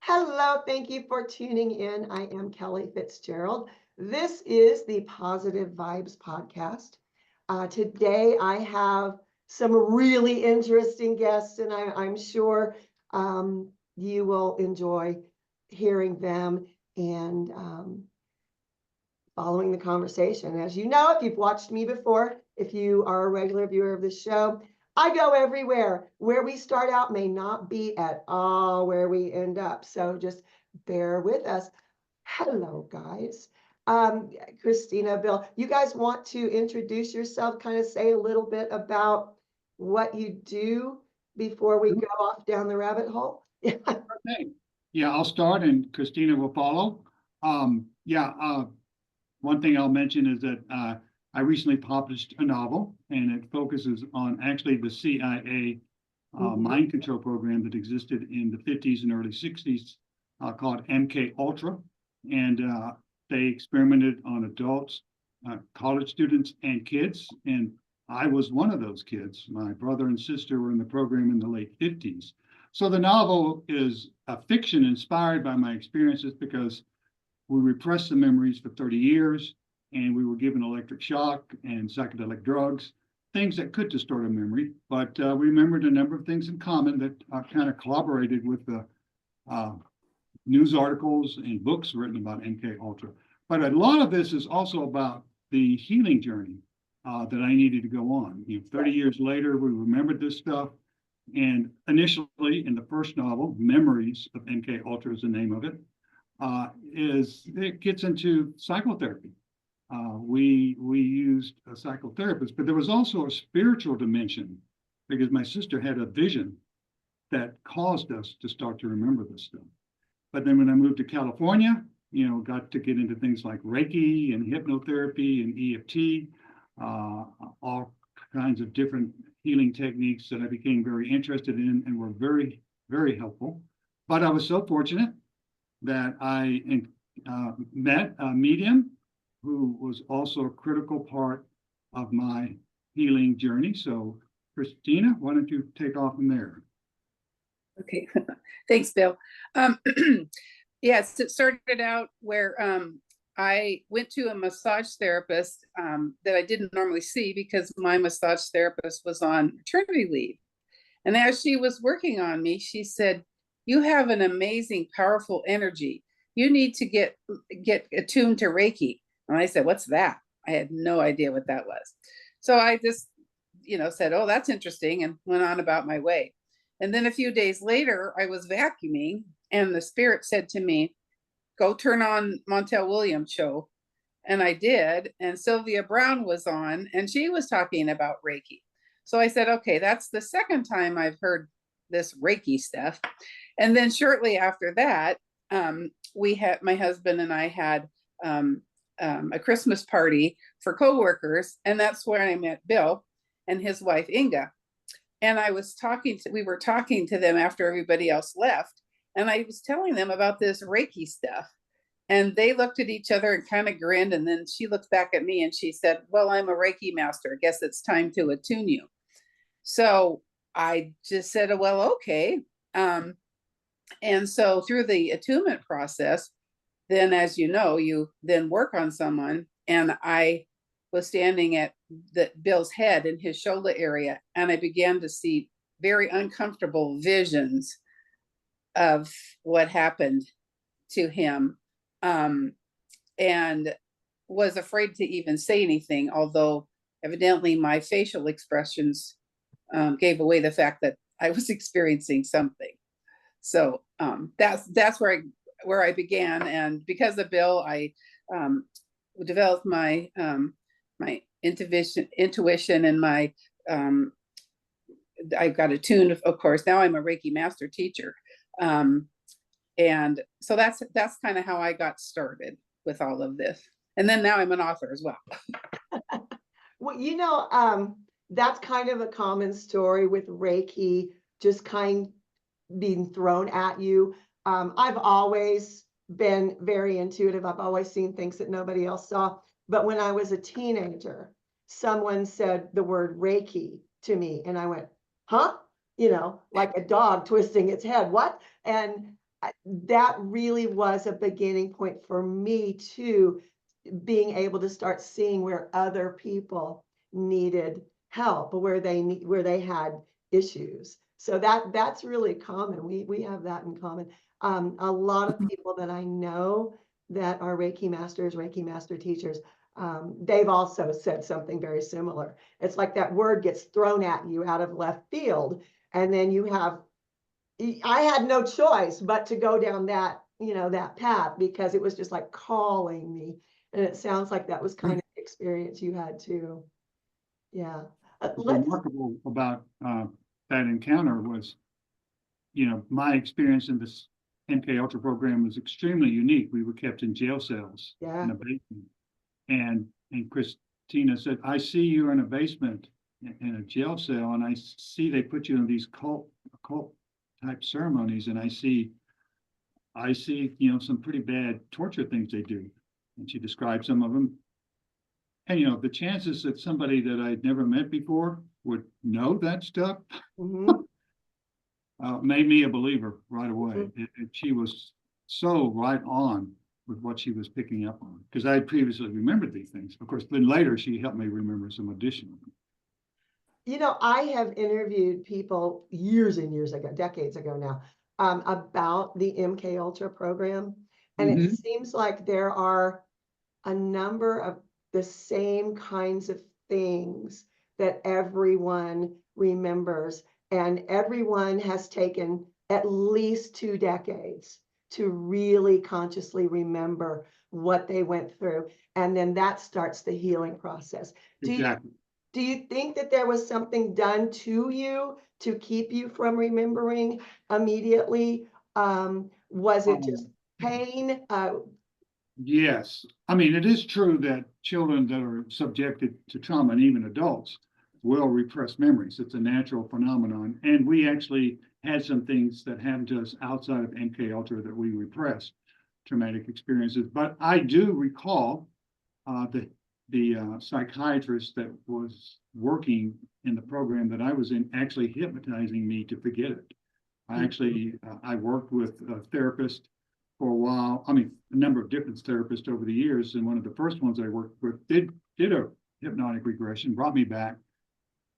Hello, thank you for tuning in. I am Kellie Fitzgerald. This is the Positive Vibes podcast. Today I have some really interesting guests, and I'm sure you will enjoy hearing them and following the conversation. As you know, if you've watched me before, if you are a regular viewer of the show, I go everywhere. Where we start out may not be at all where we end up. So just bear with us. Hello, guys. Christina, Bill, you guys want to introduce yourself, kind of say a little bit about what you do before we go off down the rabbit hole? Okay. Yeah, I'll start and Christina will follow. One thing I'll mention is that I recently published a novel, and it focuses on actually the CIA mind control program that existed in the 50s and early 60s called MK Ultra. And they experimented on adults, college students, and kids. And I was one of those kids. My brother and sister were in the program in the late 50s. So the novel is a fiction inspired by my experiences because we repressed the memories for 30 years and we were given electric shock and psychedelic drugs, things that could distort a memory, but we remembered a number of things in common that kind of collaborated with the news articles and books written about MK Ultra. But a lot of this is also about the healing journey that I needed to go on. 30 years later, we remembered this stuff. And initially, in the first novel, Memories of MK Ultra is the name of it, it gets into psychotherapy. We used a psychotherapist, but there was also a spiritual dimension because my sister had a vision that caused us to start to remember this stuff. But then when I moved to California, got to get into things like Reiki and hypnotherapy and EFT, all kinds of different healing techniques that I became very interested in and were very, very helpful. But I was so fortunate that I met a medium who was also a critical part of my healing journey. So, Christina, why don't you take off from there? Okay, thanks, Bill. Yes, it started out where I went to a massage therapist that I didn't normally see because my massage therapist was on maternity leave. And as she was working on me, she said, "You have an amazing, powerful energy. You need to get attuned to Reiki." And I said, "What's that?" I had no idea what that was. So I just, said, "Oh, that's interesting," and went on about my way. And then a few days later, I was vacuuming, and the spirit said to me, "Go turn on Montel Williams' show." And I did. And Sylvia Brown was on, and she was talking about Reiki. So I said, okay, that's the second time I've heard this Reiki stuff. And then shortly after that, my husband and I had a Christmas party for coworkers, and that's where I met Bill and his wife Inga. And we were talking to them after everybody else left, and I was telling them about this Reiki stuff. And they looked at each other and kind of grinned. And then she looked back at me and she said, "Well, I'm a Reiki master. I guess it's time to attune you." So I just said, "Well, okay." And so through the attunement process, then, as you know, you then work on someone. And I was standing at Bill's head in his shoulder area, and I began to see very uncomfortable visions of what happened to him. And was afraid to even say anything, although evidently my facial expressions gave away the fact that I was experiencing something. So that's where I began, and because of Bill, I developed my my intuition and my I got attuned. Of course, now I'm a Reiki master teacher. And so that's kind of how I got started with all of this. And then now I'm an author as well. Well, that's kind of a common story with Reiki just kind of being thrown at you. I've always been very intuitive. I've always seen things that nobody else saw. But when I was a teenager, someone said the word Reiki to me, and I went, "Huh?" Like a dog twisting its head. What? And that really was a beginning point for me too, being able to start seeing where other people needed help, where they had issues. So that's really common. We have that in common. A lot of people that I know that are Reiki masters, Reiki master teachers, they've also said something very similar. It's like that word gets thrown at you out of left field, and then I had no choice but to go down that, that path, because it was just like calling me. And it sounds like that was kind of the experience you had too. Yeah. What's remarkable about that encounter was, my experience in this MK Ultra program was extremely unique. We were kept in jail cells Yeah. in a basement, and Christina said, "I see you in a basement in a jail cell, and I see they put you in these occult type ceremonies, and I see, some pretty bad torture things they do." And she described some of them. And the chances that somebody that I'd never met before would know that stuff Mhm. made me a believer right away. She was so right on with what she was picking up on, because I had previously remembered these things. Of course, then later she helped me remember some additional. I have interviewed people years and years ago, decades ago now, about the MK Ultra program. And it seems like there are a number of the same kinds of things that everyone remembers. And everyone has taken at least 2 decades to really consciously remember what they went through. And then that starts the healing process. Exactly. Do you think that there was something done to you to keep you from remembering immediately? Was it just pain? Yes. I mean, it is true that children that are subjected to trauma, and even adults, will repress memories. It's a natural phenomenon. And we actually had some things that happened to us outside of MK Ultra that we repressed, traumatic experiences. But I do recall the psychiatrist that was working in the program that I was in actually hypnotizing me to forget it. I worked with a therapist for a while. I mean, a number of different therapists over the years. And one of the first ones I worked with did a hypnotic regression, brought me back.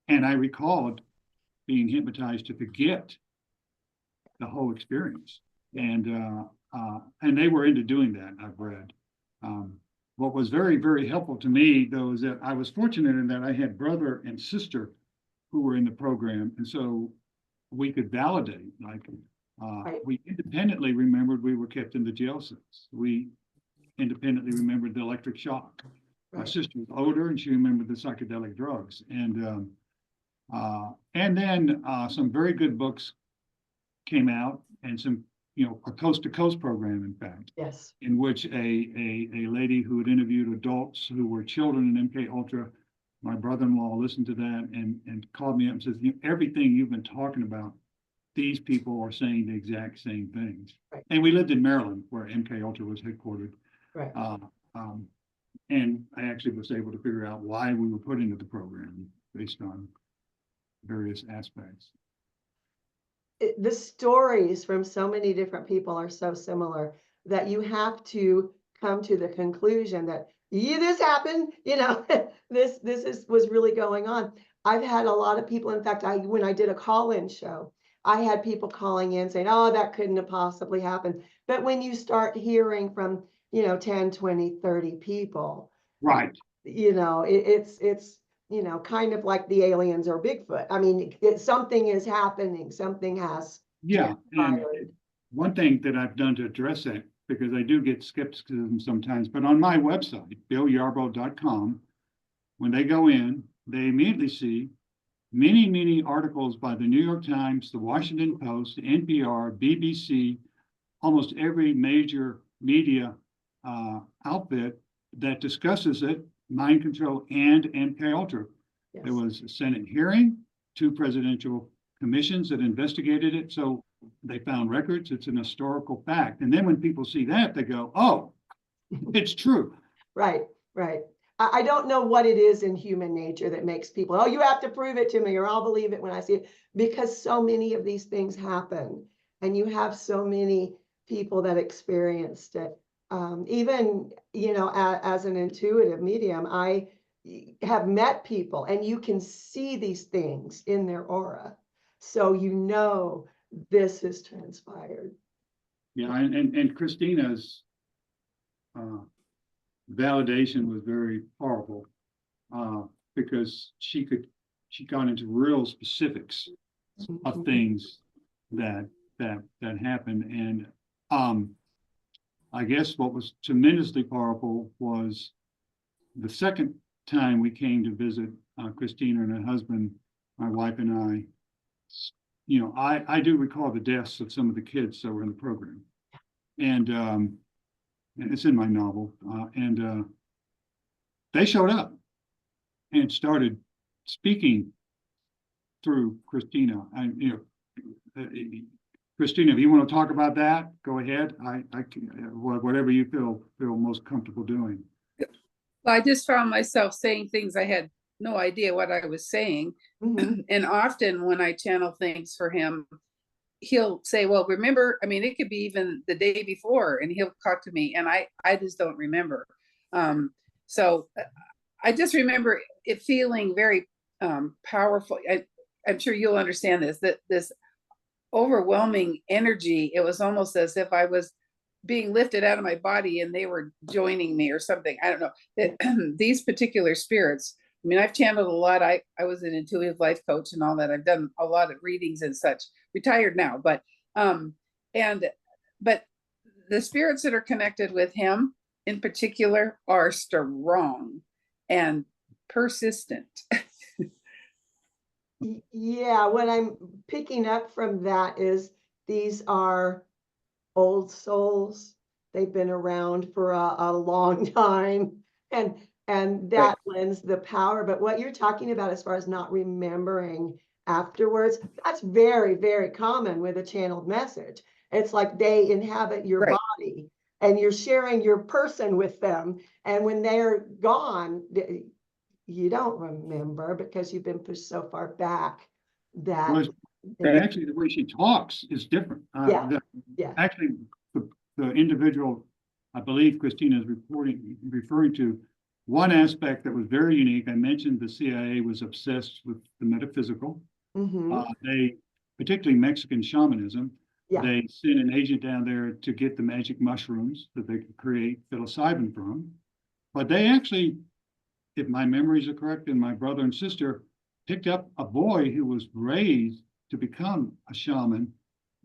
And I recalled being hypnotized to forget the whole experience. And they were into doing that, I've read. What was very, very helpful to me, though, is that I was fortunate in that I had brother and sister who were in the program. And so we could validate, we independently remembered we were kept in the jail cells. We independently remembered the electric shock. My sister was older, and she remembered the psychedelic drugs. And then some very good books came out, and some, a coast-to-coast program, in fact. Yes. In which a lady who had interviewed adults who were children in MK Ultra, my brother-in-law listened to that and called me up and says, everything you've been talking about, these people are saying the exact same things. Right. And we lived in Maryland, where MK Ultra was headquartered. Right. And I actually was able to figure out why we were put into the program based on various aspects. The stories from so many different people are so similar that you have to come to the conclusion that this happened, this was really going on. I've had a lot of people. In fact, when I did a call-in show, I had people calling in saying, "Oh, that couldn't have possibly happened." But when you start hearing from 10, 20, 30 people, right, it's kind of like the aliens or Bigfoot. I mean, something is happening, something has. Yeah. And one thing that I've done to address that, because I do get skepticism sometimes, but on my website, BillYarborough.com, when they go in, they immediately see many, many articles by the New York Times, the Washington Post, NPR, BBC, almost every major media outfit that discusses it, mind control and MK Ultra. Yes. There was a Senate hearing, 2 presidential commissions that investigated it. So they found records. It's an historical fact. And then when people see that, they go, "Oh, it's true." Right, right. I don't know what it is in human nature that makes people, "Oh, you have to prove it to me or I'll believe it when I see it," because so many of these things happen, and you have so many people that experienced it. Even, as an intuitive medium, I have met people and you can see these things in their aura. So this has transpired. Yeah, and Christina's validation was very powerful because she got into real specifics of Mhm. things that happened. And I guess what was tremendously powerful was the second time we came to visit Christina and her husband, my wife and I. I do recall the deaths of some of the kids that were in the program, and it's in my novel. And they showed up and started speaking through Christina. And Christina, if you want to talk about that, go ahead. Whatever you feel most comfortable doing. Well, I just found myself saying things I had no idea what I was saying. Mhm. And often when I channel things for him, he'll say, well, remember, I mean, it could be even the day before, and he'll talk to me and I just don't remember. So I just remember it feeling very powerful. I'm sure you'll understand this, that this overwhelming energy, it was almost as if I was being lifted out of my body and they were joining me or something. I don't know. That these particular spirits, I mean, I've channeled a lot. I was an intuitive life coach and all that. I've done a lot of readings and such, retired now, but the spirits that are connected with him in particular are strong and persistent. Yeah, what I'm picking up from that is these are old souls. They've been around for a long time, and Right. that lends the power. But what you're talking about as far as not remembering afterwards, that's very, very common with a channeled message. It's like they inhabit your Right. body and you're sharing your person with them. And when they're gone, you don't remember because you've been pushed so far back that Was actually the way she talks is different. Yeah. Yeah. Actually, the individual, I believe Christina is referring to, one aspect that was very unique. I mentioned the CIA was obsessed with the metaphysical. Mhm. They, particularly Mexican shamanism, Yeah. they sent an agent down there to get the magic mushrooms that they could create psilocybin from. But they actually, if my memories are correct, and my brother and sister picked up a boy who was raised to become a shaman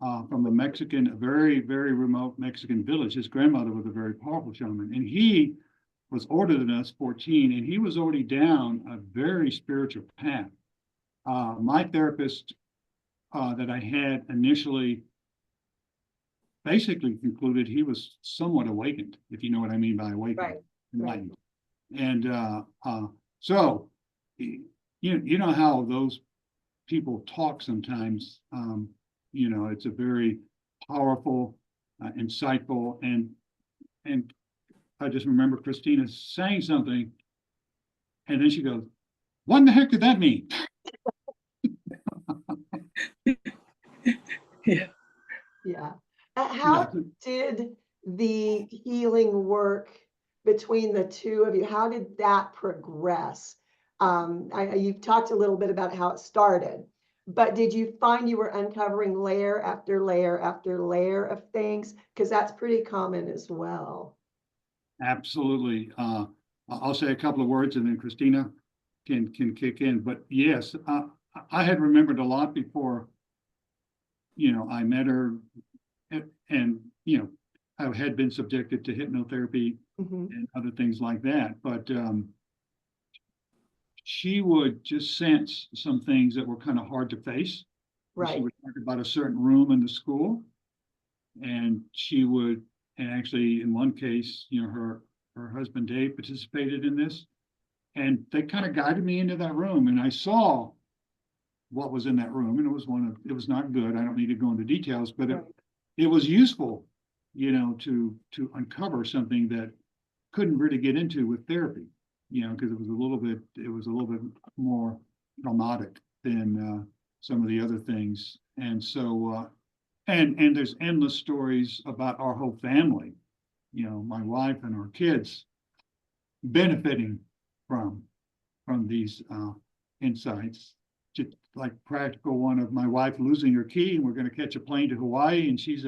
from a very, very remote Mexican village. His grandmother was a very powerful shaman, and he was older than us, 14, and he was already down a very spiritual path. My therapist that I had initially basically concluded he was somewhat awakened, if you know what I mean by awakened, Right. enlightened. And so, you know how those people talk sometimes. It's a very powerful, insightful, and I just remember Christina saying something, and then she goes, "What in the heck did that mean?" Yeah. Yeah. How did the healing work between the two of you? How did that progress? You've talked a little bit about how it started, but did you find you were uncovering layer after layer after layer of things? Because that's pretty common as well. Absolutely. I'll say a couple of words, and then Christina can kick in. But yes, I had remembered a lot before. I met her, and I had been subjected to hypnotherapy Mhm. and other things like that. But she would just sense some things that were kind of hard to face. She Right. would talk about a certain room in the school, and and actually in one case, her husband Dave participated in this, and they kind of guided me into that room, and I saw what was in that room, and it was not good. I don't need to go into details, but Right. it was useful, to uncover something that couldn't really get into with therapy, because it was a little bit more traumatic than some of the other things. And so, And there's endless stories about our whole family, you know, my wife and our kids benefiting from these insights. Just like practical one of my wife losing her key, and we're going to catch a plane to Hawaii, and she's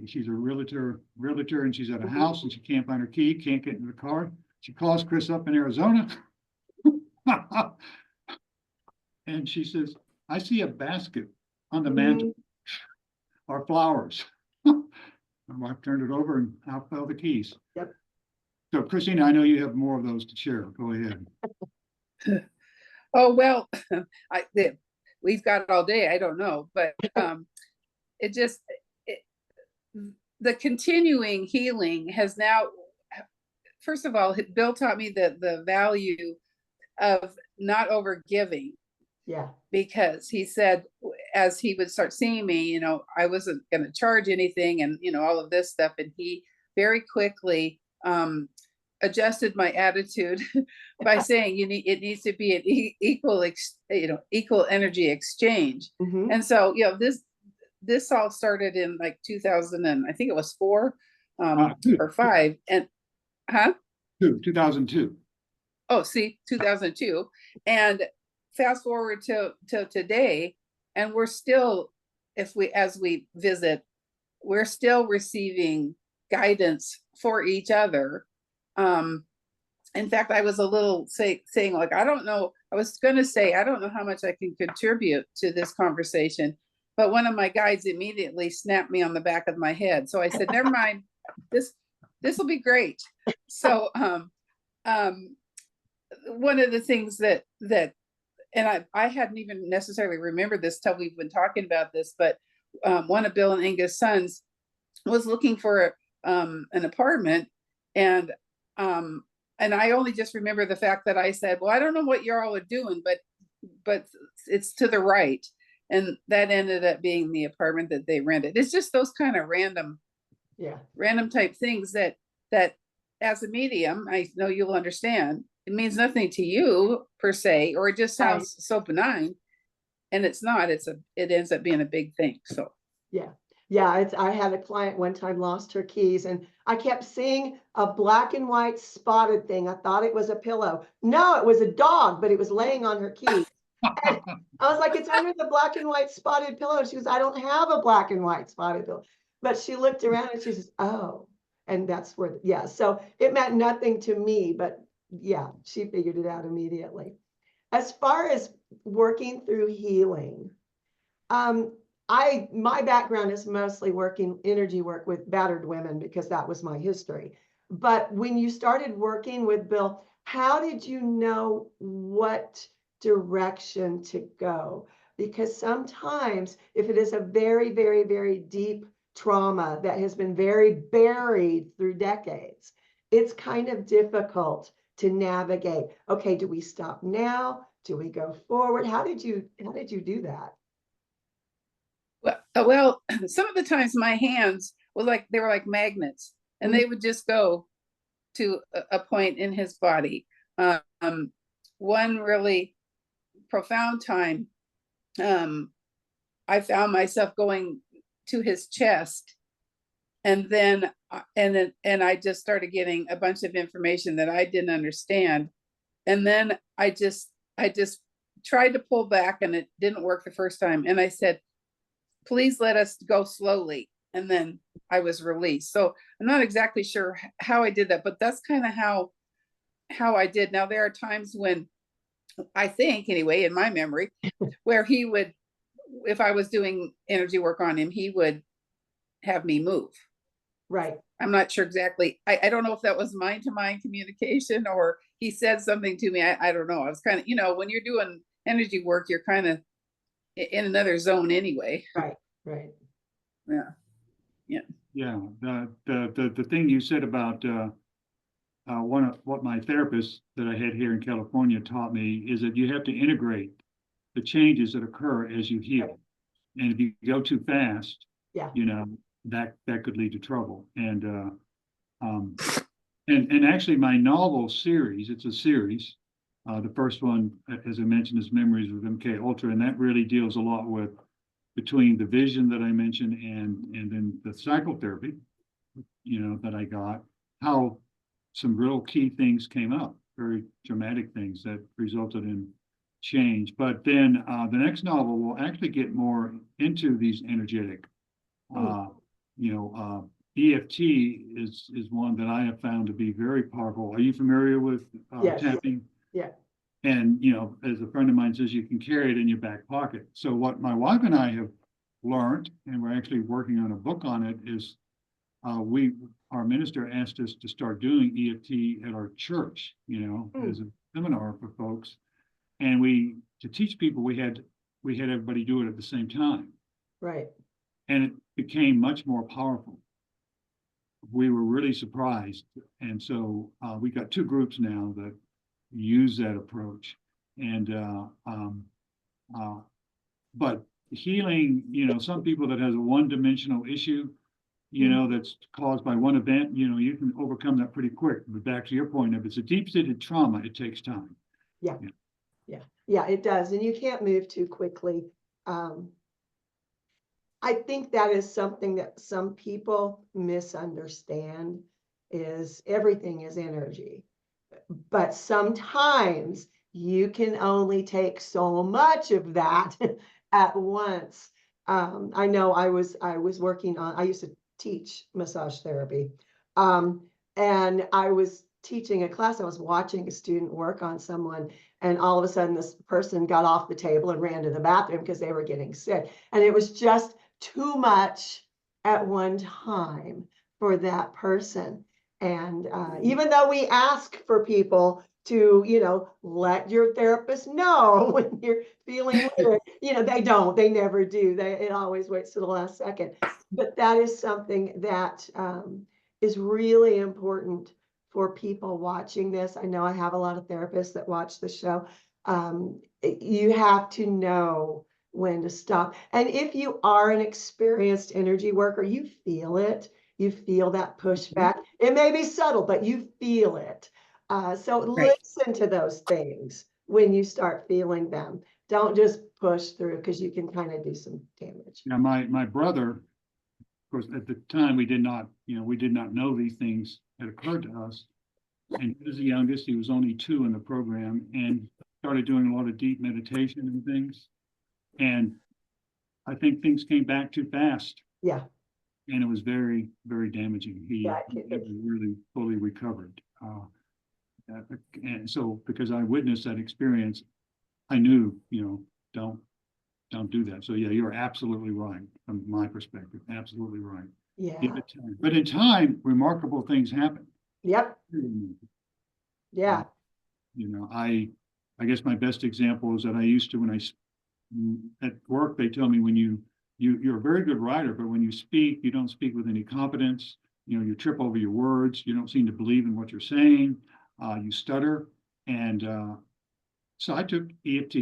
she's a realtor, and she's at a house, and she can't find her key, can't get in the car. She calls Chris up in Arizona, and she says, "I see a basket on the mantle, or flowers." My wife turned it over, and out fell the keys. Yep. So, Christina, I know you have more of those to share. Go ahead. Oh, well, we've got all day. I don't know, but the continuing healing has now, first of all, Bill taught me the value of not over giving. Yeah. Because he said, as he would start seeing me, you know, I wasn't going to charge anything, and, you know, all of this stuff. And he very quickly adjusted my attitude by saying, it needs to be an equal energy exchange. Mm-hmm. And so, you know, this all started in like 2000, and I think it was 4 or 5, and 2002. Oh, see, 2002, and fast forward to today, and we're still, as we visit, we're still receiving guidance for each other. In fact, I was a little saying, like, I don't know, I was going to say, I don't know how much I can contribute to this conversation, but one of my guides immediately snapped me on the back of my head. So I said, never mind, this will be great. So, one of the things that and I hadn't even necessarily remembered this till we've been talking about this, but one of Bill and Inga's sons was looking for an apartment, and I only just remember the fact that I said, well, I don't know what you're all are doing, but it's to the right, and that ended up being the apartment that they rented. It's just those kind of random type things that as a medium, I know you'll understand. It means nothing to you per se, or it just sounds so benign, and it's not. It ends up being a big thing. So yeah. I had a client one time lost her keys, and I kept seeing a black and white spotted thing. I thought it was a pillow. No, it was a dog, but it was laying on her keys. And I was like, it's under the black and white spotted pillow. And she goes, I don't have a black and white spotted pillow. But she looked around and she says, oh, and that's where, so it meant nothing to me, but yeah, she figured it out immediately. As far as working through healing, my background is mostly working energy work with battered women, because that was my history. But when you started working with Bill, how did you know what direction to go? Because sometimes if it is a very, very, very deep trauma that has been very buried through decades, it's kind of difficult to navigate. Okay, do we stop now? Do we go forward? How did you do that? Well, some of the times my hands were like magnets, and they would just go to a point in his body. One really profound time, I found myself going to his chest, and then I just started getting a bunch of information that I didn't understand, and then I just tried to pull back, and it didn't work the first time, and I said, please let us go slowly, and then I was released. So I'm not exactly sure how I did that, but that's kind of how I did. Now there are times when, I think anyway, in my memory, where he would, if I was doing energy work on him, he would have me move. Right. I'm not sure exactly. I don't know if that was mind to mind communication, or he said something to me. I don't know. I was kind of, when you're doing energy work, you're kind of in another zone anyway. Right. Yeah. The thing you said about one of what my therapist that I had here in California taught me is that you have to integrate the changes that occur as you heal. And if you go too fast, that could lead to trouble. And actually my novel series, it's a series. The first one, as I mentioned, is Memories with MK Ultra, and that really deals a lot with between the vision that I mentioned and then the psychotherapy, that I got, how some real key things came up, very dramatic things that resulted in change. But then the next novel will actually get more into these energetic, EFT is one that I have found to be very powerful. Are you familiar with Yes. tapping? Yeah. And, as a friend of mine says, you can carry it in your back pocket. So what my wife and I have learned, and we're actually working on a book on it, is our minister asked us to start doing EFT at our church, as a seminar for folks. And to teach people, we had everybody do it at the same time. Right. And it became much more powerful. We were really surprised. And so we got 2 groups now that use that approach. And but healing, some people that has a one-dimensional issue, that's caused by one event, you can overcome that pretty quick. But back to your point, if it's a deep-seated trauma, it takes time. Yeah, it does. And you can't move too quickly. I think that is something that some people misunderstand, is everything is energy. But sometimes you can only take so much of that at once. I know I was working on, I used to teach massage therapy. And I was teaching a class, I was watching a student work on someone, and all of a sudden this person got off the table and ran to the bathroom because they were getting sick. And it was just too much at one time for that person. And even though we ask for people to, let your therapist know when you're feeling weird, they never do. It always waits to the last second. But that is something that is really important for people watching this. I know I have a lot of therapists that watch the show. You have to know when to stop. And if you are an experienced energy worker, you feel it. You feel that pushback. It may be subtle, but you feel it. So listen to those things when you start feeling them. Don't just push through, because you can kind of do some damage. Now, my brother, of course, at the time we did not know these things had occurred to us. And he was the youngest. He was only 2 in the program, and started doing a lot of deep meditation and things. And I think things came back too fast. Yeah. And it was very, very damaging. He never really fully recovered. And so, because I witnessed that experience, I knew, don't do that. So yeah, you're absolutely right from my perspective. Absolutely right. Yeah. Give it time. But in time, remarkable things happen. Yep. Yeah. I guess my best example is that I used to, when at work, they tell me when you're a very good writer, but when you speak, you don't speak with any confidence. You trip over your words. You don't seem to believe in what you're saying. You stutter. And so I took EFT,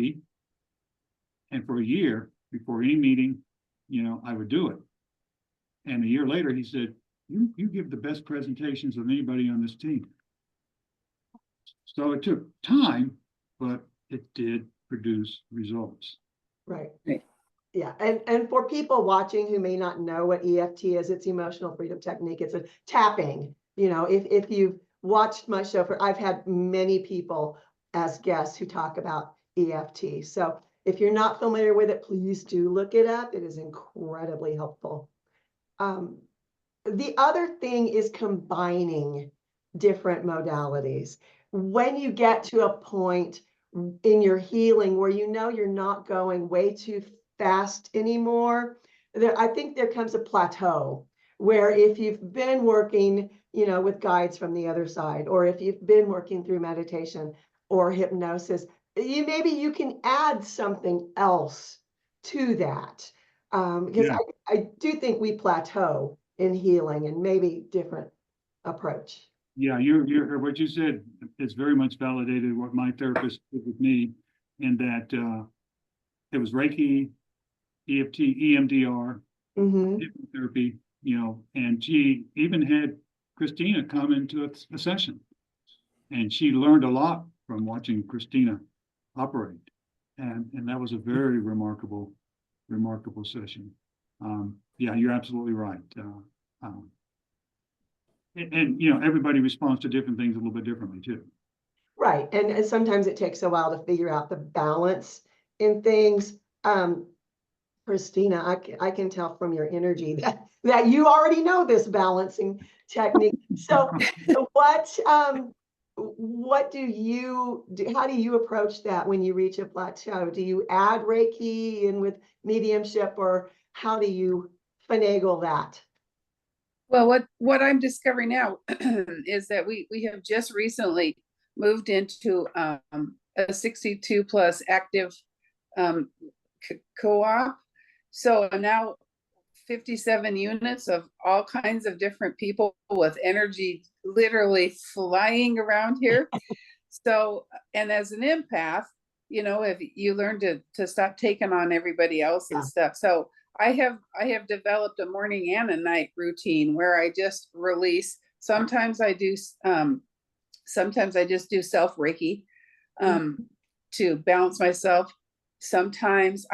and for a year, before any meeting, I would do it. And a year later, he said, you give the best presentations of anybody on this team. So it took time, but it did produce results. Right. Yeah. And for people watching who may not know what EFT is, it's emotional freedom technique. It's a tapping. If you've watched my show, I've had many people as guests who talk about EFT. So if you're not familiar with it, please do look it up. It is incredibly helpful. The other thing is combining different modalities. When you get to a point in your healing where you're not going way too fast anymore, I think there comes a plateau where if you've been working, with guides from the other side, or if you've been working through meditation or hypnosis, maybe you can add something else to that. Because I do think we plateau in healing, and maybe different approach. Yeah, you're what you said is very much validated what my therapist did with me, in that it was Reiki, EFT, EMDR, hypnotherapy, and she even had Christina come into a session, and she learned a lot from watching Christina operate, and that was a very remarkable remarkable session. Yeah, you're absolutely right. And you know, everybody responds to different things a little bit differently too. Right, and sometimes it takes a while to figure out the balance in things. Christina, I can tell from your energy that you already know this balancing technique. So what do you do? How do you approach that when you reach a plateau? Do you add Reiki in with mediumship, or how do you finagle that? Well, what I'm discovering now is that we have just recently moved into a 62 plus active co-op. So now 57 units of all kinds of different people with energy literally flying around here. So, and as an empath, you know, if you learn to stop taking on everybody else's stuff. So I have developed a morning and a night routine where I just release. Sometimes I do sometimes I just do self Reiki to balance myself. Sometimes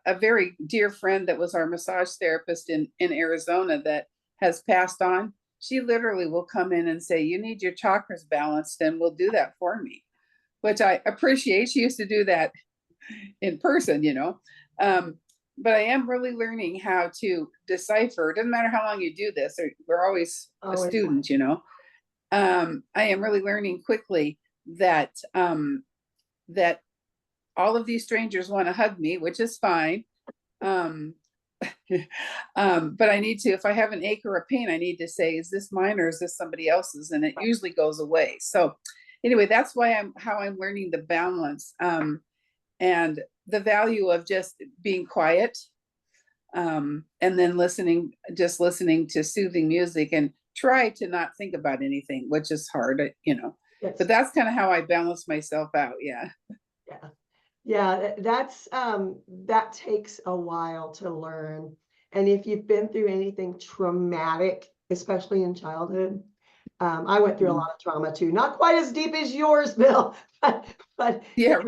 a very dear friend that was our massage therapist in Arizona that has passed on, she literally will come in and say, you need your chakras balanced, and will do that for me, which I appreciate. She used to do that in person, you know. But I am really learning how to decipher. It doesn't matter how long you do this, or we're always a student, you know. I am really learning quickly that that all of these strangers want to hug me, which is fine. But I need to, if I have an ache or a pain, I need to say, is this mine or is this somebody else's? And it usually goes away. So anyway, that's why how I'm learning the balance and the value of just being quiet and then listening to soothing music, and try to not think about anything, which is hard, you know. Yes. But that's kind of how I balance myself out. Yeah. Yeah. Yeah, that takes a while to learn. And if you've been through anything traumatic, especially in childhood, I went through a lot of trauma too, not quite as deep as yours, Bill, but yeah,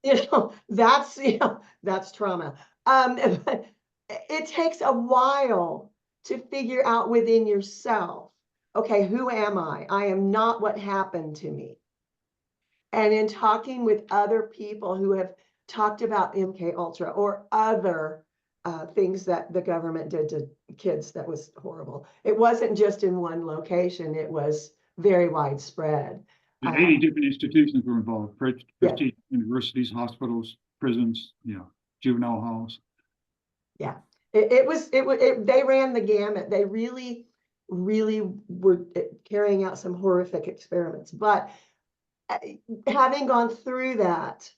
you know, that's trauma. But it takes a while to figure out within yourself, okay, who am I? I am not what happened to me. And in talking with other people who have talked about MK Ultra or other things that the government did to kids, that was horrible. It wasn't just in one location, it was very widespread. 80 different institutions were involved: prestige universities, hospitals, prisons, you know, juvenile halls. Yeah, they ran the gamut. They really were carrying out some horrific experiments. But having gone through that,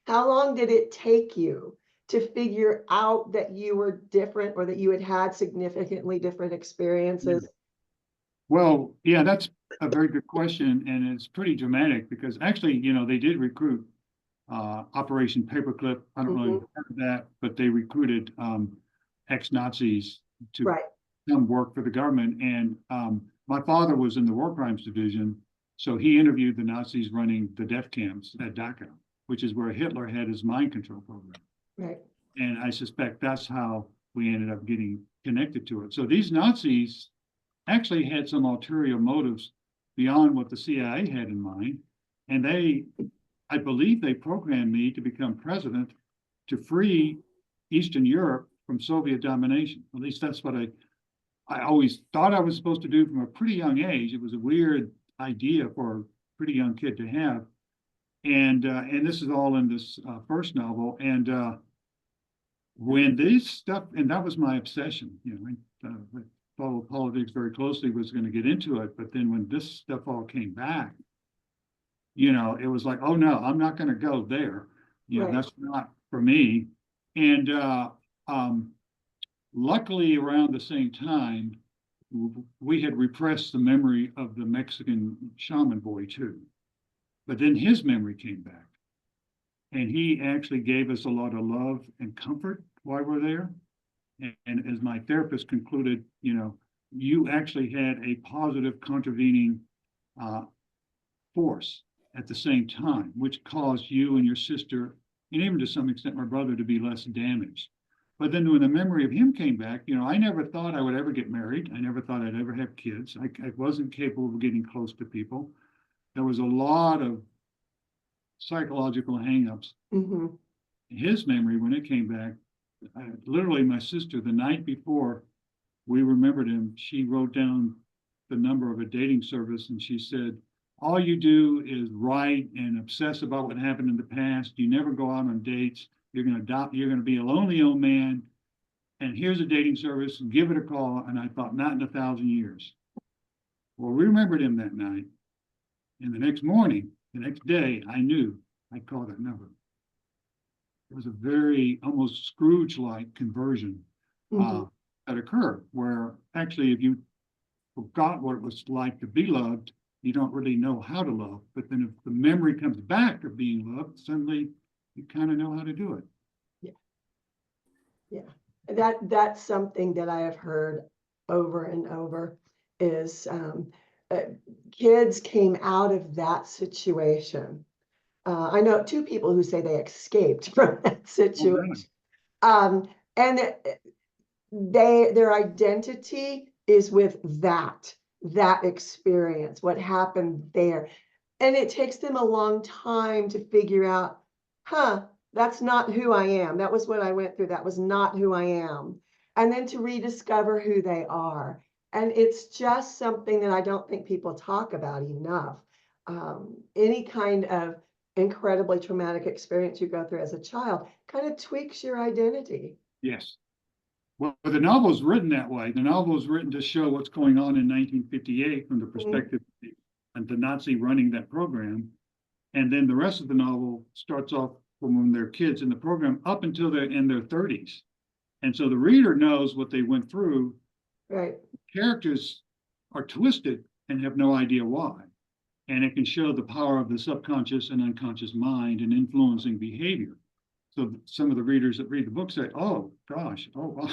how long did it take you to figure out that you were different, or that you had significantly different experiences? Well, yeah, that's a very good question, and it's pretty dramatic because actually, you know, they did recruit Operation Paperclip. I don't know if you've heard of that, but they recruited ex-Nazis to come work for the government. And my father was in the War Crimes Division, so he interviewed the Nazis running the death camps at Dachau, which is where Hitler had his mind control program. Right. And I suspect that's how we ended up getting connected to it. So these Nazis actually had some ulterior motives beyond what the CIA had in mind. And I believe they programmed me to become president to free Eastern Europe from Soviet domination. At least that's what I always thought I was supposed to do from a pretty young age. It was a weird idea for a pretty young kid to have. And this is all in this first novel. And when this stuff, and that was my obsession, you know, I followed politics very closely, was going to get into it. But then when this stuff all came back, you know, it was like, oh no, I'm not going to go there. You know, that's not for me. And luckily, around the same time, we had repressed the memory of the Mexican shaman boy too. But then his memory came back. And he actually gave us a lot of love and comfort while we're there. And as my therapist concluded, you know, you actually had a positive contravening force at the same time, which caused you and your sister, and even to some extent my brother, to be less damaged. But then when the memory of him came back, you know, I never thought I would ever get married. I never thought I'd ever have kids. I wasn't capable of getting close to people. There was a lot of psychological hangups. Mhm. His memory, when it came back, literally my sister, the night before we remembered him, she wrote down the number of a dating service and she said, all you do is write and obsess about what happened in the past. You never go out on dates. You're going to be a lonely old man. And here's a dating service and give it a call. And I thought, not in 1,000 years. Well, we remembered him that night. And the next morning, the next day, I knew I'd call that number. It was a very almost Scrooge-like conversion Mhm. that occurred, where actually, if you forgot what it was like to be loved, you don't really know how to love. But then if the memory comes back of being loved, suddenly you kind of know how to do it. Yeah, that's something that I have heard over and over is uh, kids came out of that situation. I know two people who say they escaped from that Oh, really? situation. And their identity is with that experience, what happened there. And it takes them a long time to figure out, huh, that's not who I am. That was what I went through. That was not who I am. And then to rediscover who they are. And it's just something that I don't think people talk about enough. Any kind of incredibly traumatic experience you go through as a child kind of tweaks your identity. Yes. Well, the novel is written that way. The novel is written to show what's going on in 1958 from the perspective of the Nazi running that program. And then the rest of the novel starts off from when they're kids in the program up until they're in their 30s. And so the reader knows what they went through. Right. Characters are twisted and have no idea why. And it can show the power of the subconscious and unconscious mind in influencing behavior. So some of the readers that read the book say, oh gosh, oh wow.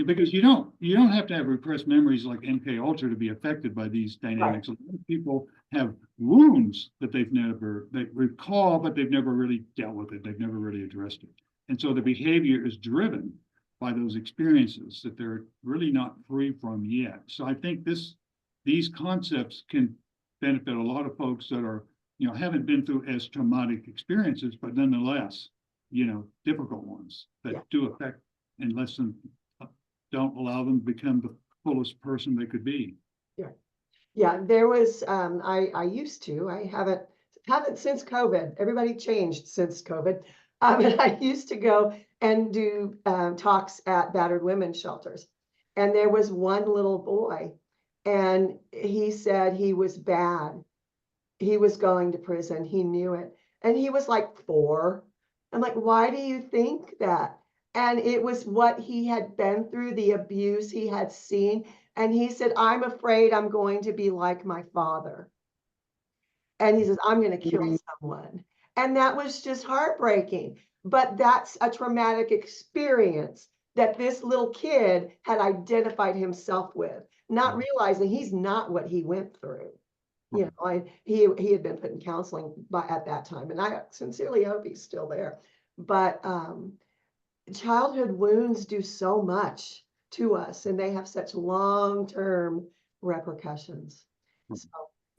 Because you don't have to have repressed memories like MK Ultra to be affected by these dynamics. Right. A lot of people have wounds that they recall, but they've never really dealt with it. They've never really addressed it. And so the behavior is driven by those experiences that they're really not free from yet. So I think these concepts can benefit a lot of folks that are, haven't been through as traumatic experiences, but nonetheless, difficult ones that do affect and lessen, don't allow them to become the fullest person they could be. Yeah, there was, I used to, I haven't since COVID. Everybody changed since COVID. And I used to go and do talks at battered women's shelters. And there was one little boy, and he said he was bad. He was going to prison. He knew it. And he was like 4. I'm like, why do you think that? And it was what he had been through, the abuse he had seen. And he said, I'm afraid I'm going to be like my father. And he says, I'm going to kill someone. And that was just heartbreaking. But that's a traumatic experience that this little kid had identified himself with, not realizing he's not what he went through. He had been put in counseling at that time, and I sincerely hope he's still there. But childhood wounds do so much to us, and they have such long-term repercussions. So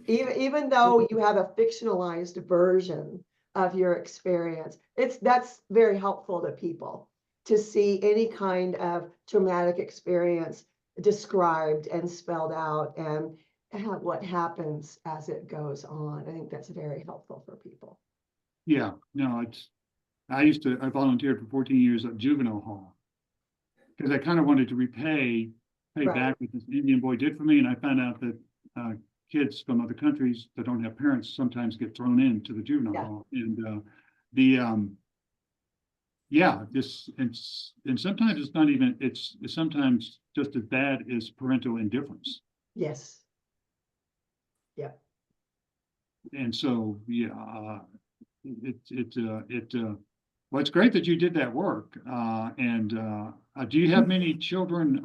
even though you have a fictionalized version of your experience, that's very helpful to people to see any kind of traumatic experience described and spelled out and what happens as it goes on. I think that's very helpful for people. Yeah, no, I volunteered for 14 years at juvenile hall because I kind of wanted to pay back what this Indian boy did for me. And I found out that kids from other countries that don't have parents sometimes get thrown into the juvenile hall. And and sometimes it's not even, it's sometimes just as bad as parental indifference. Yes. Yeah. And so, well, it's great that you did that work. Do you have many children?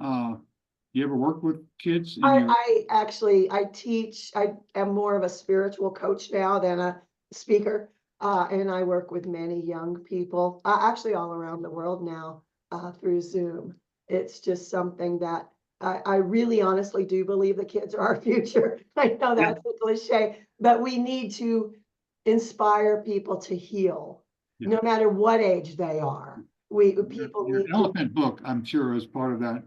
You ever work with kids? I teach. I am more of a spiritual coach now than a speaker. And I work with many young people, actually all around the world now. through Zoom. It's just something that I really honestly do believe the kids are our future. I know that's a cliche, but we need to inspire people to heal, no matter what age they are. People Your need to. elephant book, I'm sure, is part of that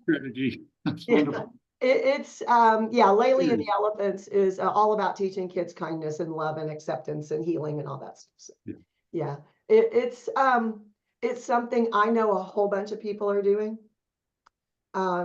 strategy. That's Yeah. wonderful. It's Laylee and the Elephants is all about teaching kids kindness and love and acceptance and healing and all that stuff. So, yeah, it's something I know a whole bunch of people are doing.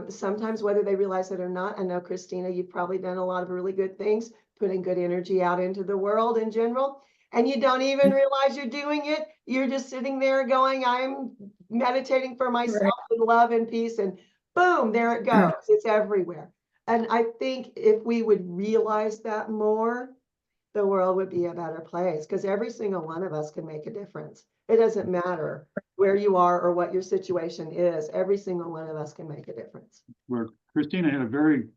Sometimes whether they realize it or not. I know, Christina, you've probably done a lot of really good things, putting good energy out into the world in general, and you don't even realize you're doing it. You're just sitting there going, I'm meditating for myself in love and peace, and boom, there it goes. It's everywhere. And I think if we would realize that more, the world would be a better place, because every single one of us can make a difference. It doesn't matter where you are or what your situation is. Every single one of us can make a difference. Where Christina had a very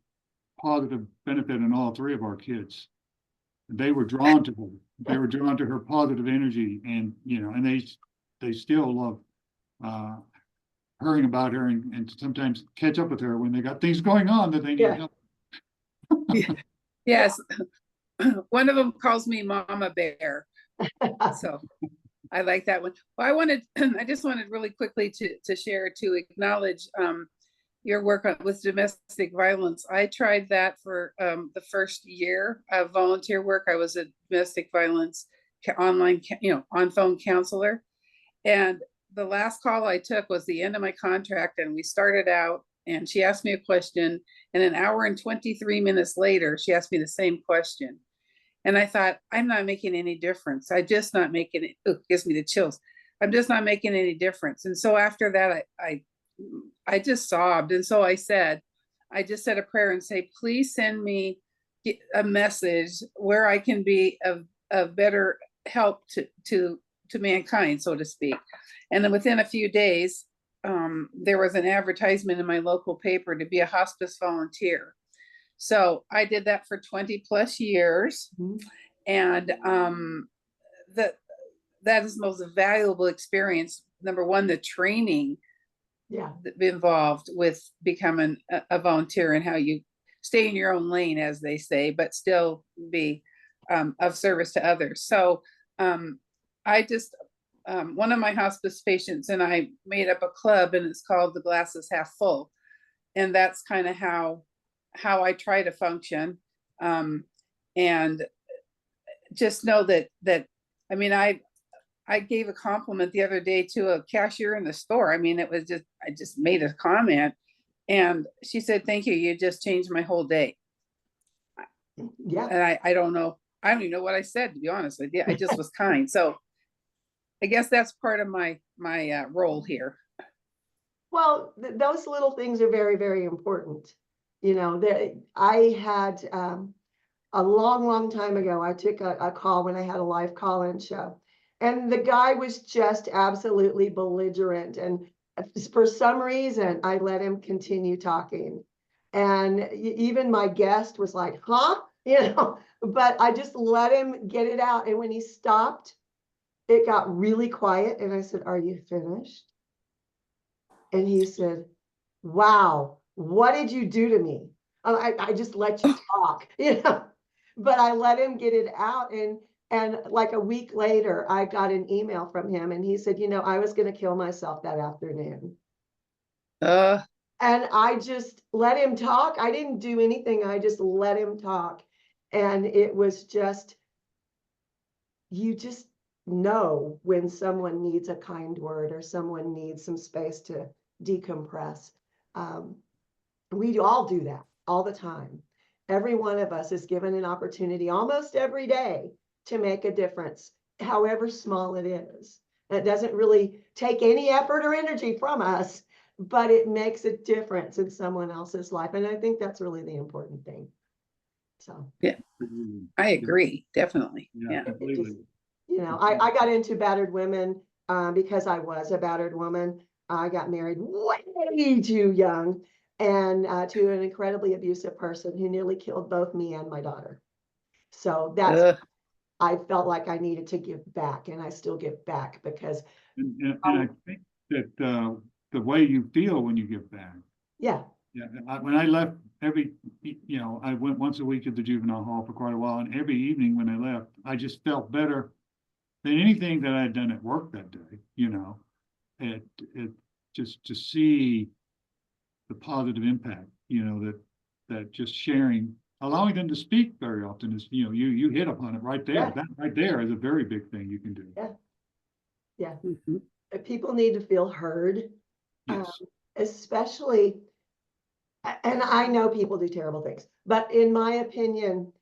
positive benefit in all three of our kids. They were drawn to her. They were drawn to her positive energy, and and they still love hearing about her and sometimes catch up with her when they got things going on that they need help. Yes. One of them calls me Mama Bear. So I like that one. Well, I just wanted really quickly to share, to acknowledge your work with domestic violence. I tried that for the first year of volunteer work. I was a domestic violence online, on phone counselor. And the last call I took was the end of my contract, and we started out, and she asked me a question, and an hour and 23 minutes later, she asked me the same question. And I thought, I'm not making any difference. I just not making it. It gives me the chills. I'm just not making any difference. And so after that, I just sobbed. And so I just said a prayer and say, please send me a message where I can be of better help to mankind, so to speak. And then within a few days, there was an advertisement in my local paper to be a hospice volunteer. So I did that for 20 plus years. And that is the most valuable experience. Number one, the training involved with becoming a volunteer, and how you stay in your own lane, as they say, but still be of service to others. So I just, one of my hospice patients and I made up a club, and it's called the Glass is Half Full. And that's kind of how I try to function. And just know that I mean, I gave a compliment the other day to a cashier in the store. I mean, it was just, I just made a comment, and she said, thank you. You just changed my whole day. Yeah. And I don't know. I don't even know what I said, to be honest with you. I just was kind. So I guess that's part of my role here. Well, those little things are very, very important. I had a long time ago, I took a call when I had a live call-in show, and the guy was just absolutely belligerent. And for some reason, I let him continue talking. And even my guest was like, huh? But I just let him get it out. And when he stopped, it got really quiet. And I said, are you finished? And he said, wow, what did you do to me? I just let you talk, but I let him get it out. And like a week later, I got an email from him, and he said, I was going to kill myself that afternoon. And I just let him talk. I didn't do anything. I just let him talk. And it was just, you just know when someone needs a kind word or someone needs some space to decompress. We all do that all the time. Every one of us is given an opportunity almost every day to make a difference, however small it is. It doesn't really take any effort or energy from us, but it makes a difference in someone else's life. And I think that's really the important thing. So yeah, I agree, definitely. Yeah. Completely. I got into battered women because I was a battered woman. I got married way too young, and to an incredibly abusive person who nearly killed both me and my daughter. So that's, I felt like I needed to give back, and I still give back because. And I think that the way you feel when you give back. Yeah, Yeah, when I left I went once a week to the juvenile hall for quite a while, and every evening when I left, I just felt better than anything that I had done at work that day, it just to see the positive impact, that just sharing, allowing them to speak very often is, you hit upon it right there. Yeah. That right there is a very big thing you can do. yeah. Mhm. People need to feel heard, Yes. especially, and I know people do terrible things, but in my opinion,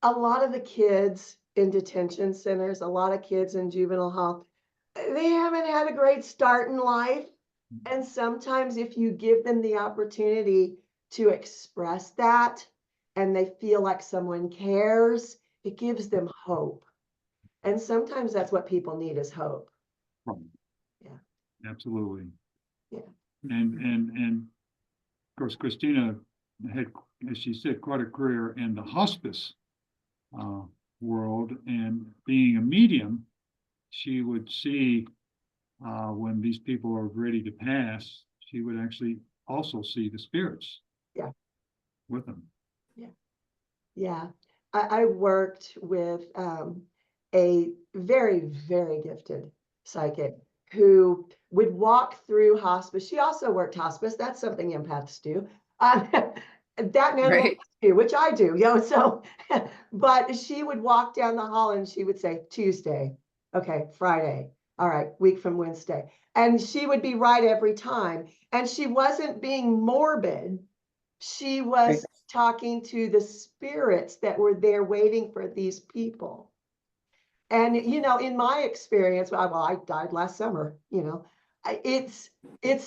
a lot of the kids in detention centers, a lot of kids in juvenile hall, they haven't had a great start in life. And sometimes if you give them the opportunity to express that and they feel like someone cares, it gives them hope. And sometimes that's what people need is hope. Right. Yeah. Absolutely. Yeah. And of course, Christina had, as she said, quite a career in the hospice world, and being a medium, she would see when these people are ready to pass, she would actually also see the spirits. Yeah. With them. Yeah. I worked with a very, very gifted psychic who would walk through hospice. She also worked hospice. That's something empaths do. That and Right. do, which I do, so, but she would walk down the hall and she would say, Tuesday, okay, Friday, all right, week from Wednesday. And she would be right every time. And she wasn't being morbid. She was Right. talking to the spirits that were there waiting for these people. And, in my experience, well, I died last summer, it's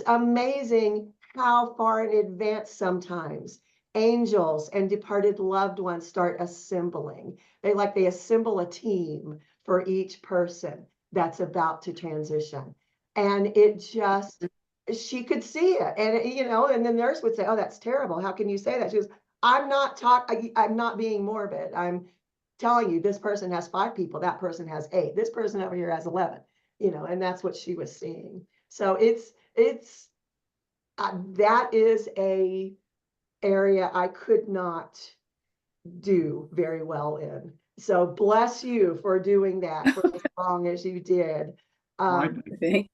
amazing how far in advance sometimes angels and departed loved ones start assembling. They assemble a team for each person that's about to transition. And it just, she could see it. And, and the nurse would say, oh, that's terrible. How can you say that? She goes, I'm not being morbid. I'm telling you, this person has 5 people, that person has 8, this person over here has 11, and that's what she was seeing. So it's that is a area I could not do very well in. So bless you for doing that for as long as you did. I Thank-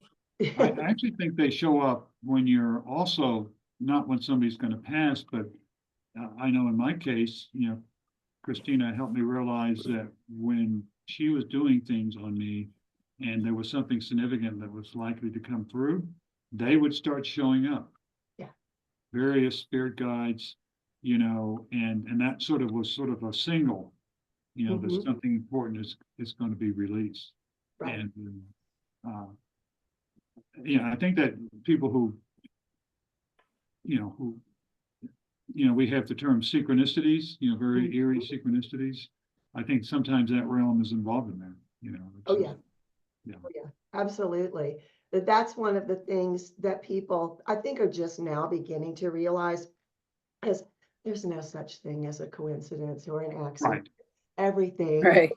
actually think they show up when you're also, not when somebody's going to pass, but I know in my case, Christina helped me realize that when she was doing things on me and there was something significant that was likely to come through, they would start showing up. Yeah. Various spirit guides, and that was sort of a signal, that Mhm. something important is going to be released. Right. And I think that people who we have the term synchronicities, very eerie synchronicities. I think sometimes that realm is involved in there, Oh, yeah. Yeah. Oh, yeah, absolutely. That's one of the things that people, I think, are just now beginning to realize is there's no such thing as a coincidence or an accident. Right. Everything, Right.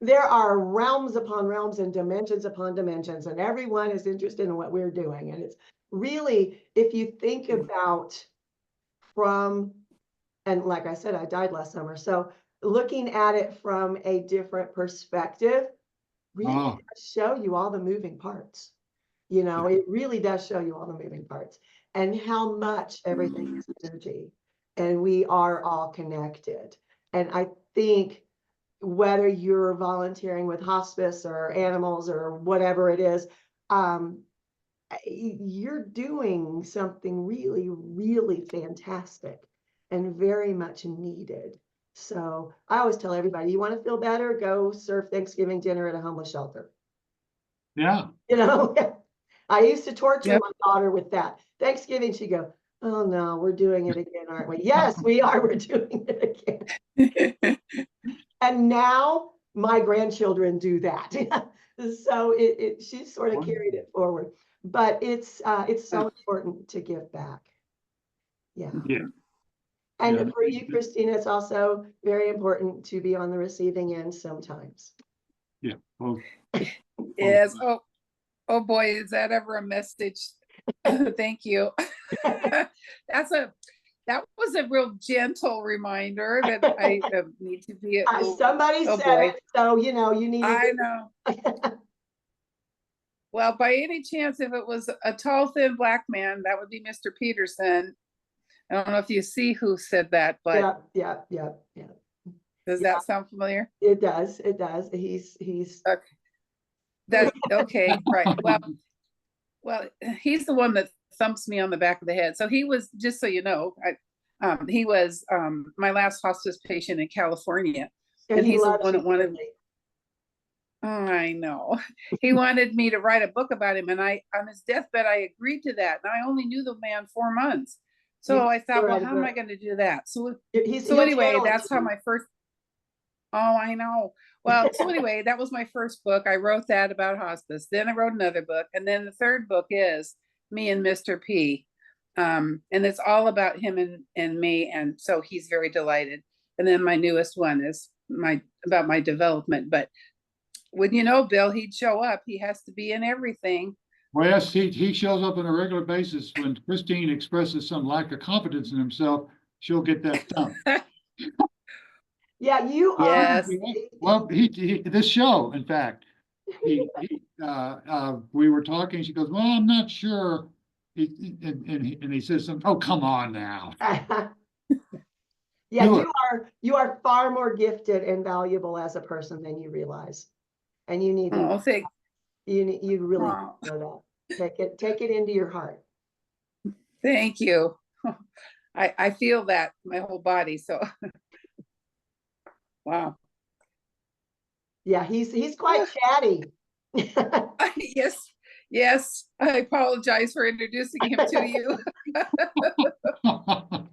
there are realms upon realms and dimensions upon dimensions, and everyone is interested in what we're doing. And it's really, if you think about and like I said, I died last summer. So looking at it from a different perspective really does show you all the moving parts. It really does show you all the moving parts and how much everything is energy, and we are all connected. And I think whether you're volunteering with hospice or animals or whatever it is, you're doing something really, really fantastic and very much needed. So I always tell everybody, you want to feel better, go serve Thanksgiving dinner at a homeless shelter. Yeah. I used to torture Yep. my daughter with that. Thanksgiving, she'd go, oh no, we're doing it again, aren't we? Yes, we are. We're doing it again. And now my grandchildren do that. So she sort of carried it forward. But it's so important to give back. Yeah. Yeah. And Yeah. for you, Christina, it's also very important to be on the receiving end sometimes. Yeah. Well, Yes. Oh boy, is that ever a message? Thank you. That was a real gentle reminder that I need to be. Somebody Oh said boy, it, so you know you need. I know. Well, by any chance, if it was a tall, thin black man, that would be Mr. Peterson. I don't know if you see who said that, but Yeah. does that sound familiar? It does. It does. He's. Okay. That okay, right. Well, he's the one that thumps me on the back of the head. So he was, just so you know, he was my last hospice patient in California, and he he's the loves one you that wanted. dearly. Oh, I know. He wanted me to write a book about him, and on his deathbed, I agreed to that. And I only knew the man 4 months, so I thought, well, how am I going to do that? So anyway, that's how my first. Oh, I know. Well, so anyway, that was my first book. I wrote that about hospice. Then I wrote another book. And then the third book is Me and Mr. P. And it's all about him and me. And so he's very delighted. And then my newest one is about my development. But wouldn't you know, Bill, he'd show up. He has to be in everything. Well, yes, he shows up on a regular basis. When Christine expresses some lack of confidence in himself, she'll get that done. Yeah, you are. Yes. Well, this show, in fact, we were talking. She goes, "Well, I'm not sure." And he says something. Oh, come on now. Yeah, you are far more gifted and valuable as a person than you realize, and you need Oh, to. You really know that. Take it into your heart. Thank you. I feel that my whole body. So. Wow. Yeah, he's quite chatty. Yes. I apologize for introducing him to you.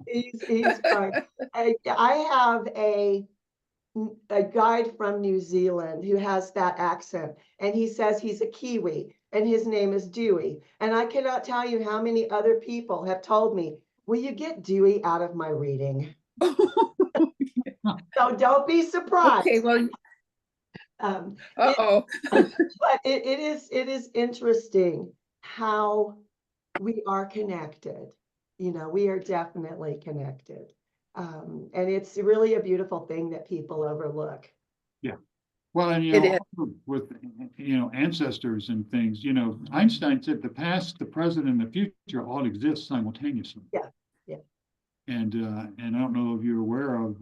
He's fine. I have a guide from New Zealand who has that accent, and he says he's a Kiwi, and his name is Dewey. And I cannot tell you how many other people have told me, "Will you get Dewey out of my reading?" So don't be surprised. Okay, well, but it is interesting how we are connected. You know, we are definitely connected. And it's really a beautiful thing that people overlook. Yeah. Well, and with ancestors and things, Einstein said the past, the present, and the future all exist simultaneously. Yeah. And I don't know if you're aware of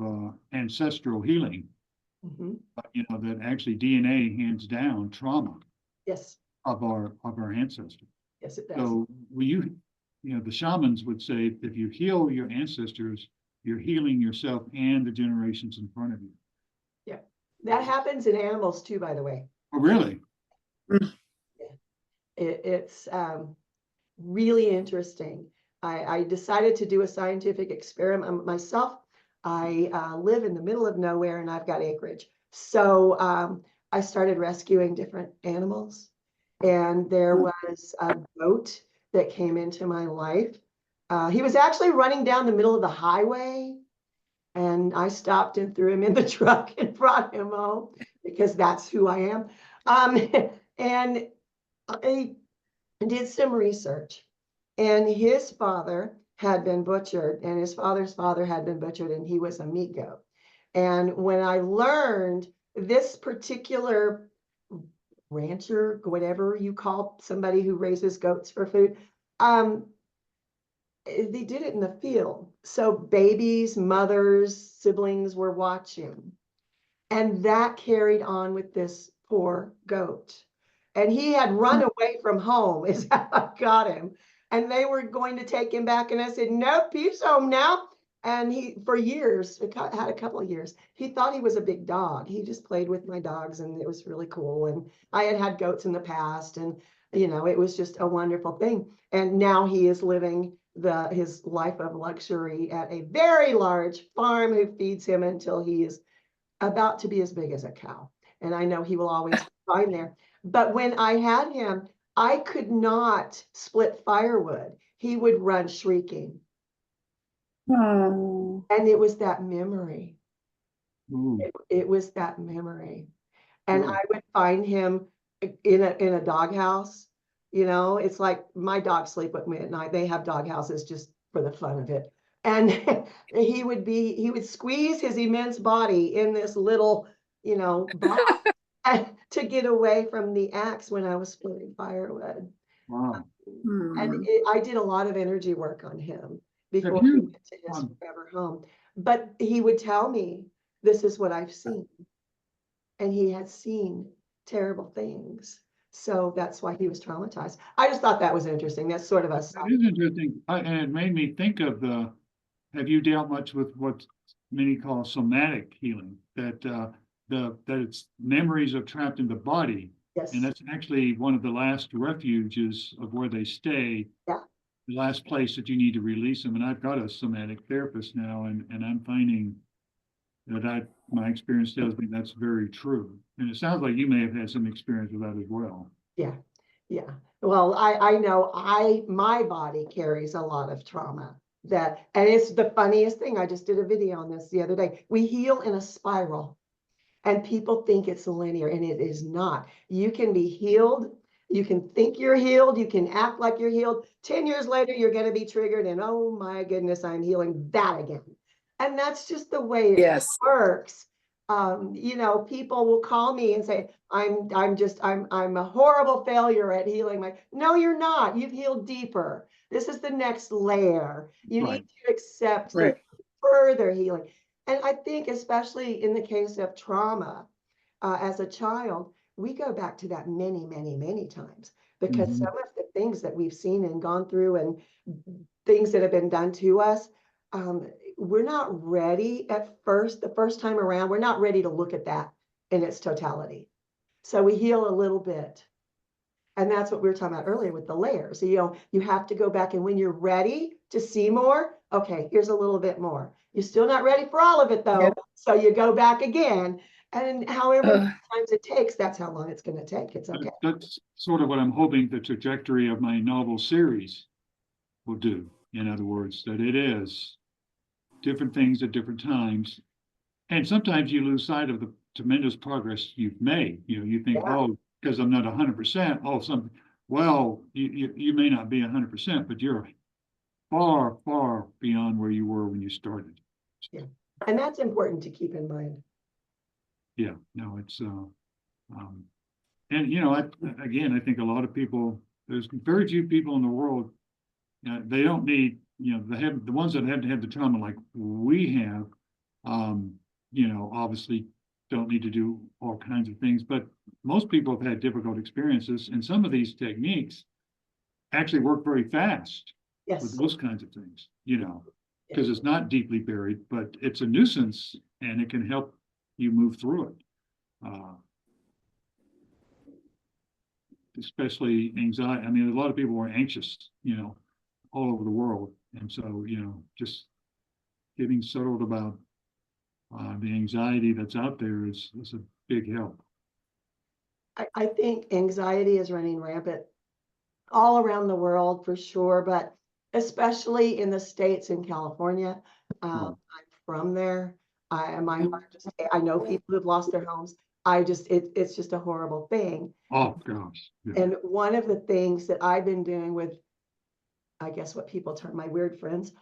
ancestral healing, but that actually DNA hands down trauma. Yes. Of our ancestors. Yes, it does. So when the shamans would say, if you heal your ancestors, you're healing yourself and the generations in front of you. Yeah, that happens in animals too, by the way. Oh, really? Yeah. It's really interesting. I decided to do a scientific experiment myself. I live in the middle of nowhere and I've got acreage. So I started rescuing different animals. And there was a goat that came into my life. He was actually running down the middle of the highway. And I stopped and threw him in the truck and brought him home because that's who I am. And I did some research. And his father had been butchered, and his father's father had been butchered, and he was a meat goat. And when I learned this particular rancher, whatever you call somebody who raises goats for food, they did it in the field. So babies, mothers, siblings were watching. And that carried on with this poor goat. And he had run away from home, is how I got him. And they were going to take him back. And I said, nope, he's home now. And he, for years, had a couple of years, he thought he was a big dog. He just played with my dogs and it was really cool. And I had goats in the past and, it was just a wonderful thing. And now he is living his life of luxury at a very large farm who feeds him until he is about to be as big as a cow. And I know he will always be fine there. But when I had him, I could not split firewood. He would run shrieking. Oh. And it was that memory. Ooh. It was that memory. And I would find him in a doghouse It's like my dogs sleep with me at night. They have dog houses just for the fun of it. And he would squeeze his immense body in this little, box to get away from the axe when I was splitting firewood. Wow. And I did a lot of energy work on him before Have he you, went to his forever home. But he would tell me, this is what I've seen. And he had seen terrible things. So that's why he was traumatized. I just thought that was interesting. That's sort of a that is interesting. And it made me think of have you dealt much with what many call somatic healing? That it's memories are trapped in the body. yes. And that's actually one of the last refuges of where they stay. Yeah. The last place that you need to release them. And I've got a somatic therapist now, and I'm finding that my experience tells me that's very true. And it sounds like you may have had some experience with that as well. Yeah. Yeah. Well, I know my body carries a lot of trauma and it's the funniest thing. I just did a video on this the other day. We heal in a spiral and people think it's linear, and it is not. You can be healed. You can think you're healed. You can act like you're healed. 10 years later, you're going to be triggered and, oh my goodness, I'm healing that again. And that's just the way it works. People will call me and say, I'm a horrible failure at healing. No, you're not. You've healed deeper. This is the next layer. You need to accept the further healing. And I think, especially in the case of trauma, as a child, we go back to that many, many, many times, because some of the things that we've seen and gone through and things that have been done to us, we're not ready at first, the first time around, we're not ready to look at that in its totality. So we heal a little bit. And that's what we were talking about earlier with the layers. So, you have to go back, and when you're ready to see more, okay, here's a little bit more. You're still not ready for all of it though. So you go back again, and however many times it takes, that's how long it's going to take. It's okay. That's sort of what I'm hoping the trajectory of my novel series will do. In other words, that it is different things at different times. And sometimes you lose sight of the tremendous progress you've made. You think, oh, because I'm not 100%, you may not be 100%, but you're far, far beyond where you were when you started. Yeah. And that's important to keep in mind. Yeah, no, it's, and I think a lot of people, there's very few people in the world, they don't need, the ones that have to have the trauma like we have, obviously don't need to do all kinds of things, but most people have had difficult experiences, and some of these techniques actually work very fast with those kinds of things, because it's not deeply buried, but it's a nuisance and it can help you move through it. Especially anxiety. I mean, a lot of people are anxious, all over the world. And so, just getting settled about the anxiety that's out there is a big help. I think anxiety is running rampant all around the world for sure, but especially in the States, in California. I'm from there. I know people who've lost their homes. It's just a horrible thing. Oh gosh. Yeah. And one of the things that I've been doing with, I guess what people term my weird friends,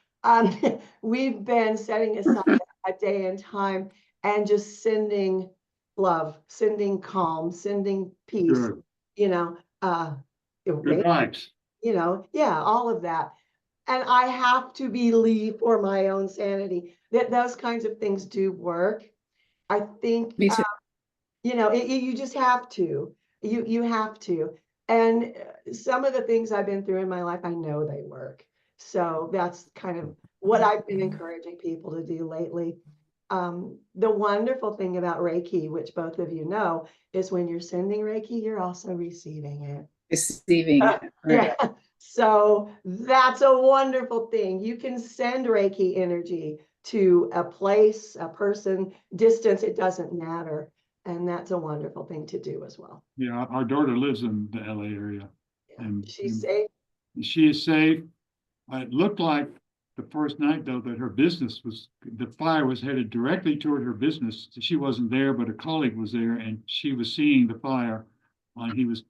we've been setting aside a day and time and just sending love, sending calm, sending peace, Sure. Good vibes. All of that. And I have to believe, for my own sanity, that those kinds of things do work. I think, Me too. you just have to. You have to. And some of the things I've been through in my life, I know they work. So that's kind of what I've been encouraging people to do lately. The wonderful thing about Reiki, which both of you know, is when you're sending Reiki, you're also receiving it. Receiving it. Right. Yeah. So that's a wonderful thing. You can send Reiki energy to a place, a person, distance, it doesn't matter. And that's a wonderful thing to do as well. Yeah, our daughter lives in the LA area. Yeah. And she's safe. She is safe. It looked like the first night, though, that the fire was headed directly toward her business. She wasn't there, but a colleague was there, and she was seeing the fire. He was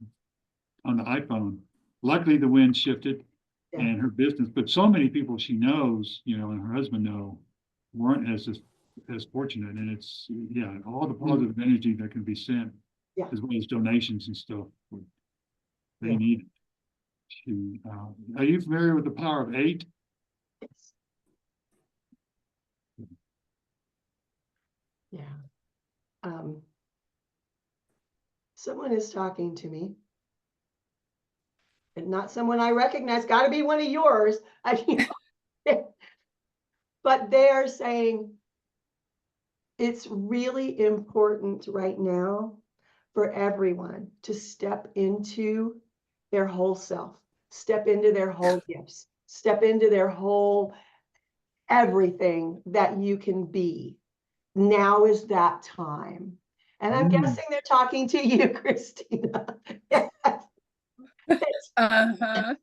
on the iPhone luckily the wind shifted Yeah. and her business, but so many people she knows, you know, and her husband know, weren't as fortunate. And it's, yeah, all the positive energy that can be sent, Yeah. as well as donations and stuff, they Yeah. need it. Are you familiar with the power of 8? Yeah. Someone is talking to me. And not someone I recognize, got to be one of yours. But they are saying it's really important right now for everyone to step into their whole self, step into their whole gifts, step into their whole everything that you can be. Now is that time. And I'm guessing they're talking to you, Christina. Uh-huh.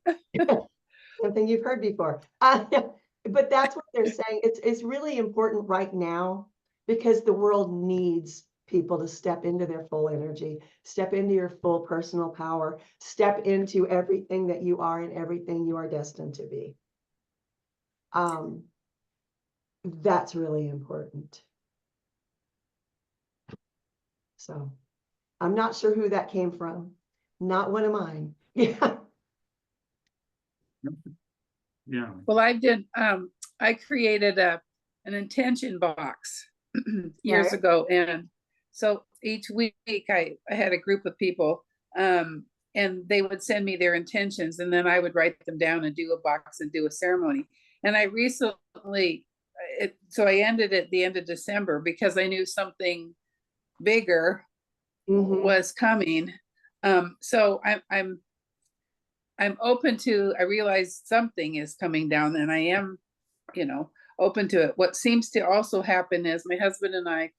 Something you've heard before. But that's what they're saying. It's really important right now because the world needs people to step into their full energy, step into your full personal power, step into everything that you are and everything you are destined to be. That's really important. So I'm not sure who that came from. Not one of mine. Yeah. Yeah. Well, I created an intention box years ago. And so each week I had a group of people, and they would send me their intentions, and then I would write them down and do a box and do a ceremony. And I recently, so I ended at the end of December because I knew something bigger was coming. So I'm open to, I realize something is coming down, and I am, you know, open to it. What seems to also happen is my husband and I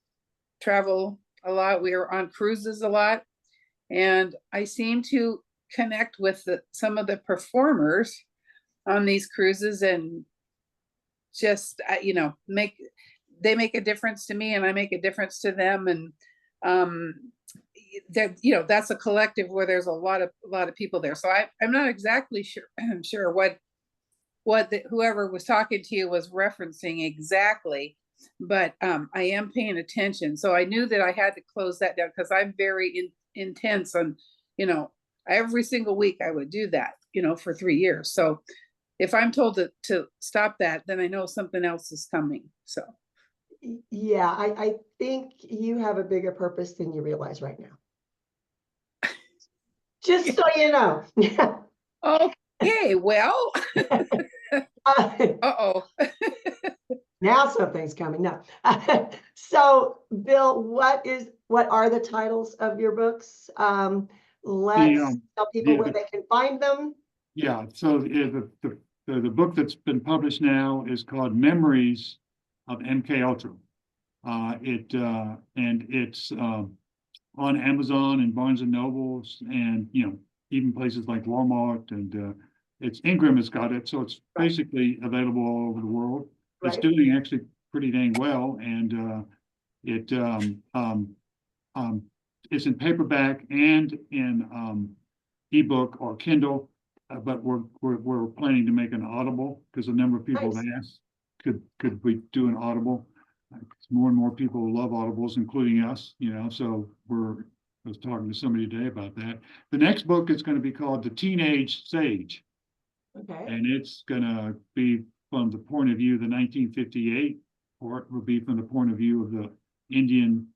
travel a lot. We are on cruises a lot, and I seem to connect with some of the performers on these cruises, and just, you know, they make a difference to me and I make a difference to them. And that, you know, that's a collective where there's a lot of people there. So I'm not exactly sure what whoever was talking to you was referencing exactly, but I am paying attention. So I knew that I had to close that down because I'm very intense on, you know, every single week I would do that, you know, for 3 years. So if I'm told to stop that, then I know something else is coming. So yeah, I think you have a bigger purpose than you realize right now. Just so you know. Okay, well. Uh-oh. Now something's coming. No. So Bill, what are the titles of your books? Let's tell people where they can find them. Yeah, so the book that's been published now is called Memories of MK Ultra. It's on Amazon and Barnes and Nobles, and you know, even places like Walmart, and it's Ingram has got it, so it's basically available all over the world. It's doing actually pretty dang well, and it's in paperback and in ebook or Kindle, but we're planning to make an Audible because a number of people have asked, could we do an Audible? More and more people love Audibles, including us, you know, so I was talking to somebody today about that. The next book is going to be called The Teenage Sage. Okay. And it's going to be from the point of view of the 1958, or it will be from the point of view of the Indian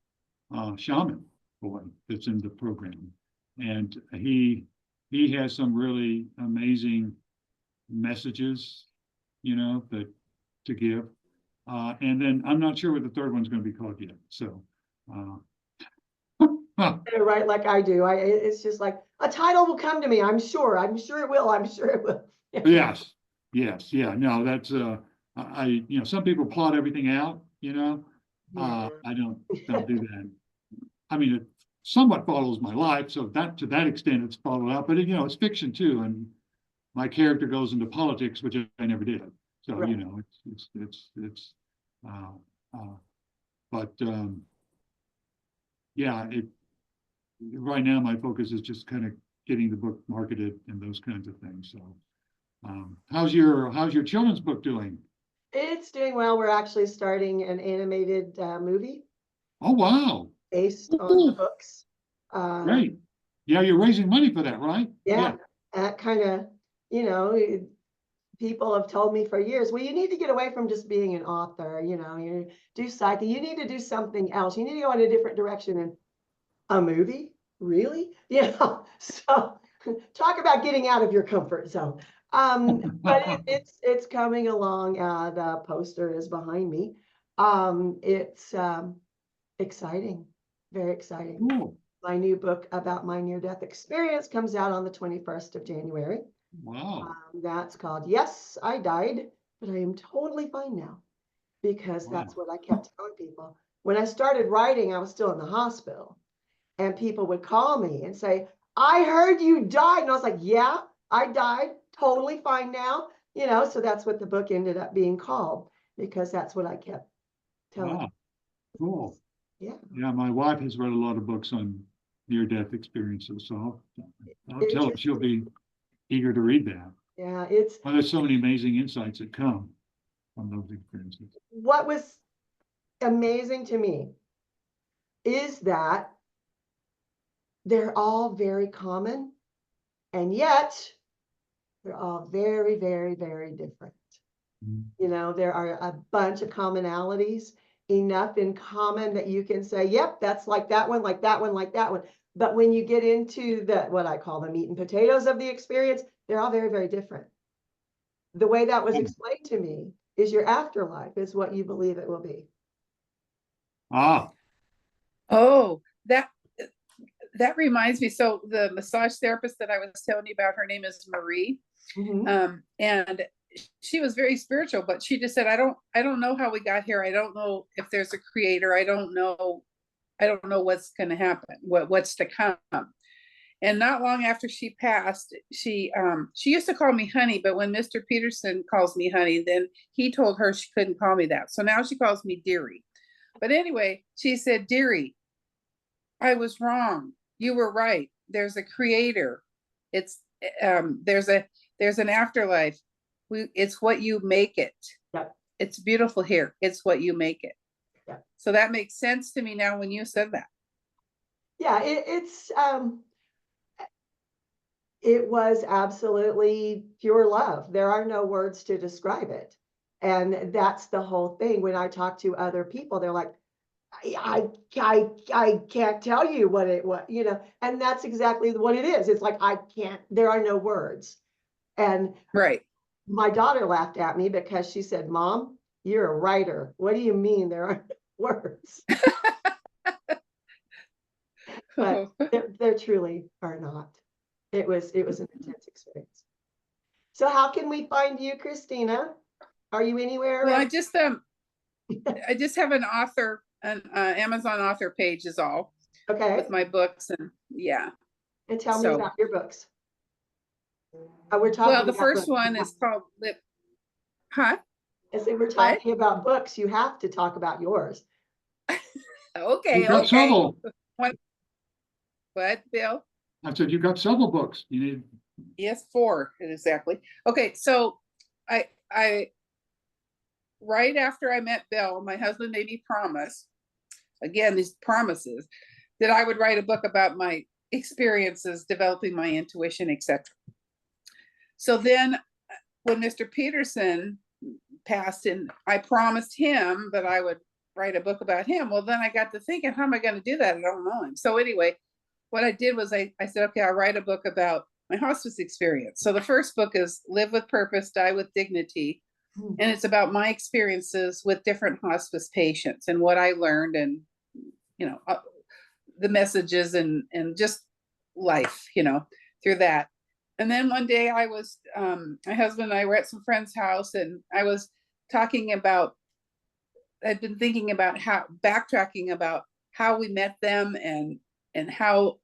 shaman boy that's in the program. And he has some really amazing messages, you know, to give. And then I'm not sure what the third one's going to be called yet. So, right, like I do. It's just like a title will come to me. I'm sure it will. I'm sure it will. Yes. Yeah. No, that's you know, some people plot everything out. You know, I don't do that. I mean, it somewhat follows my life, so that to that extent it's followed out. But you know, it's fiction too, and my character goes into politics, which I never did. So you know, yeah, right now my focus is just kind of getting the book marketed and those kinds of things. So, how's your children's book doing? It's doing well. We're actually starting an animated movie Oh, wow. based on the books. Great. Yeah, you're raising money for that, right? Yeah, that kind of, people have told me for years, well, you need to get away from just being an author, you do psychic, you need to do something else. You need to go in a different direction. And a movie? Really? So talk about getting out of your comfort zone. But it's coming along. The poster is behind me. It's exciting, very exciting. Cool. My new book about my near-death experience comes out on the 21st of January. Wow. That's called Yes, I Died, but I am totally fine now, because that's what I kept telling people. When I started writing, I was still in the hospital, and people would call me and say, I heard you died. And I was like, yeah, I died, totally fine now. So that's what the book ended up being called, because that's what I kept telling. Wow. Cool. Yeah. Yeah, my wife has read a lot of books on near-death experiences, so I'll tell her she'll be eager to read that. Yeah, Well, there's so many amazing insights that come from those experiences. what was amazing to me is that they're all very common, and yet they're all very, very, very different. There are a bunch of commonalities, enough in common that you can say, yep, that's like that one, like that one, like that one. But when you get into what I call the meat and potatoes of the experience, they're all very, very different. The way that was explained to me is your afterlife is what you believe it will be. Oh, that reminds me. So the massage therapist that I was telling you about, her name is Marie. And she was very spiritual, but she just said, I don't know how we got here. I don't know if there's a creator. I don't know what's going to happen, what's to come. And not long after she passed, she used to call me honey, but when Mr. Peterson calls me honey, then he told her she couldn't call me that. So now she calls me dearie. But anyway, she said, dearie, I was wrong. You were right. There's a creator. It's there's an afterlife. It's what you make it. Yep. It's beautiful here. It's what you make it. Yep. So that makes sense to me now when you said that. Yeah, it was absolutely pure love. There are no words to describe it. And that's the whole thing. When I talk to other people, they're like, I can't tell you what it was, and that's exactly what it is. It's like, there are no words. And right. My daughter laughed at me because she said, Mom, you're a writer. What do you mean there aren't words? But there truly are not. It was an intense experience. So how can we find you, Christina? Are you anywhere? Well, I just have an Amazon author page is all. Okay. With my books and yeah. And tell me about your books. We're talking. Well, the first one is called Huh? I said we're talking about books. You have to talk about yours. Okay. You've got several. What, Bill? I said you got several books. You need. Yes, 4 exactly. Okay, so I right after I met Bill, my husband made me promise, again, these promises, that I would write a book about my experiences, developing my intuition, etc. So then when Mr. Peterson passed, and I promised him that I would write a book about him. Well, then I got to thinking, how am I going to do that? I don't know him. So anyway, what I did was I said, okay, I'll write a book about my hospice experience. So the first book is Live with Purpose, Die with Dignity. And it's about my experiences with different hospice patients and what I learned, and, the messages and just life, through that. And then one day I was, my husband and I were at some friend's house, and I was I'd been thinking about backtracking about how we met them and how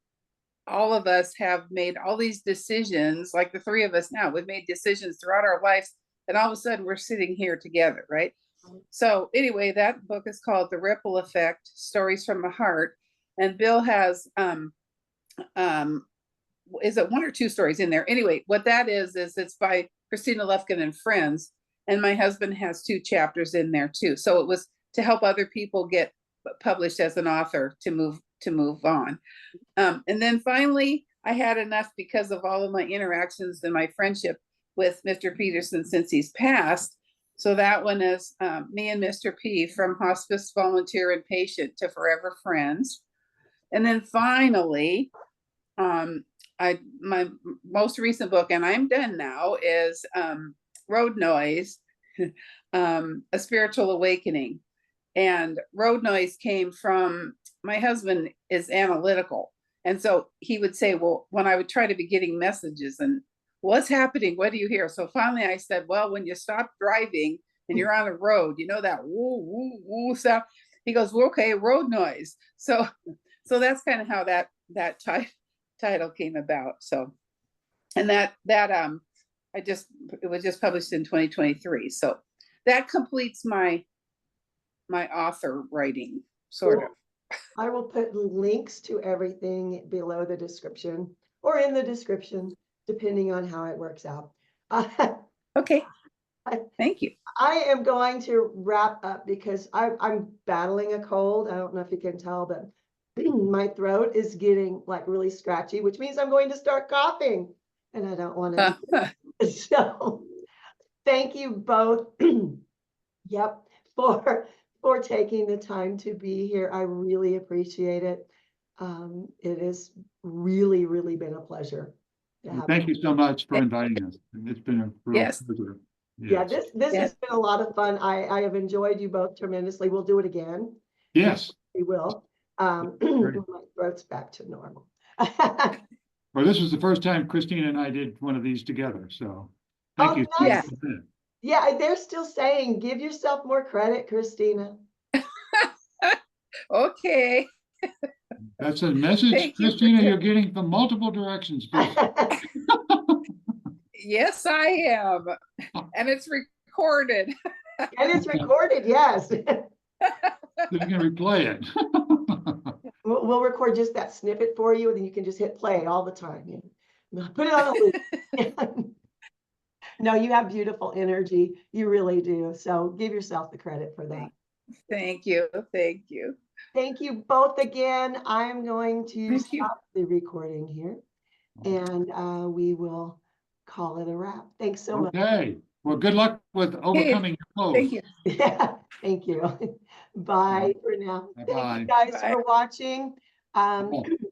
all of us have made all these decisions, like the 3 of us now, we've made decisions throughout our lives, and all of a sudden we're sitting here together, right? So anyway, that book is called The Ripple Effect, Stories from the Heart. And Bill has is it 1 or 2 stories in there? Anyway, what that is it's by Christina Lufkin and friends. And my husband has 2 chapters in there too. So it was to help other people get published as an author to move on. And then finally, I had enough because of all of my interactions and my friendship with Mr. Peterson since he's passed. So that one is me and Mr. P, from hospice volunteer and patient to forever friends. And then finally, my most recent book, and I'm done now, is Road Noise, A Spiritual Awakening. And Road Noise came from, my husband is analytical. And so he would say, well, when I would try to be getting messages and what's happening, what do you hear? So finally I said, well, when you stop driving and you're on a road, you know, that woo, woo, woo sound. He goes, well, okay, road noise. So that's kind of how that title came about. So, and it was just published in 2023. So that completes my author writing, sort of. I will put links to everything below the description or in the description, depending on how it works out. Okay, thank you. I am going to wrap up because I'm battling a cold. I don't know if you can tell, but my throat is getting like really scratchy, which means I'm going to start coughing, and I don't want to. So thank you both. Yep, for taking the time to be here. I really appreciate it. It has really, really been a pleasure. Thank you so much for inviting us. It's been a real pleasure. Yeah, this has been a lot of fun. I have enjoyed you both tremendously. We'll do it again. Yes. We will. My throat's back to normal. Well, this was the first time Christina and I did one of these together, so thank you. Nice. Yeah, they're still saying, give yourself more credit, Christina. Okay. That's a message, Christina, you're getting from multiple directions. Yes, I am. And it's recorded. And it's recorded, yes. You can replay it. We'll record just that snippet for you, and then you can just hit play all the time. Yeah. Put it on a loop. No, you have beautiful energy. You really do. So give yourself the credit for that. Thank you. Thank you. Thank you both again. I'm going to stop the recording here, and we will call it a wrap. Thanks so much. Okay. Well, good luck with overcoming your cold. Thank you. Yeah, thank you. Bye for now. Bye. Thank you guys for watching.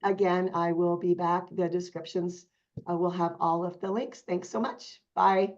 Again, I will be back. The descriptions will have all of the links. Thanks so much. Bye.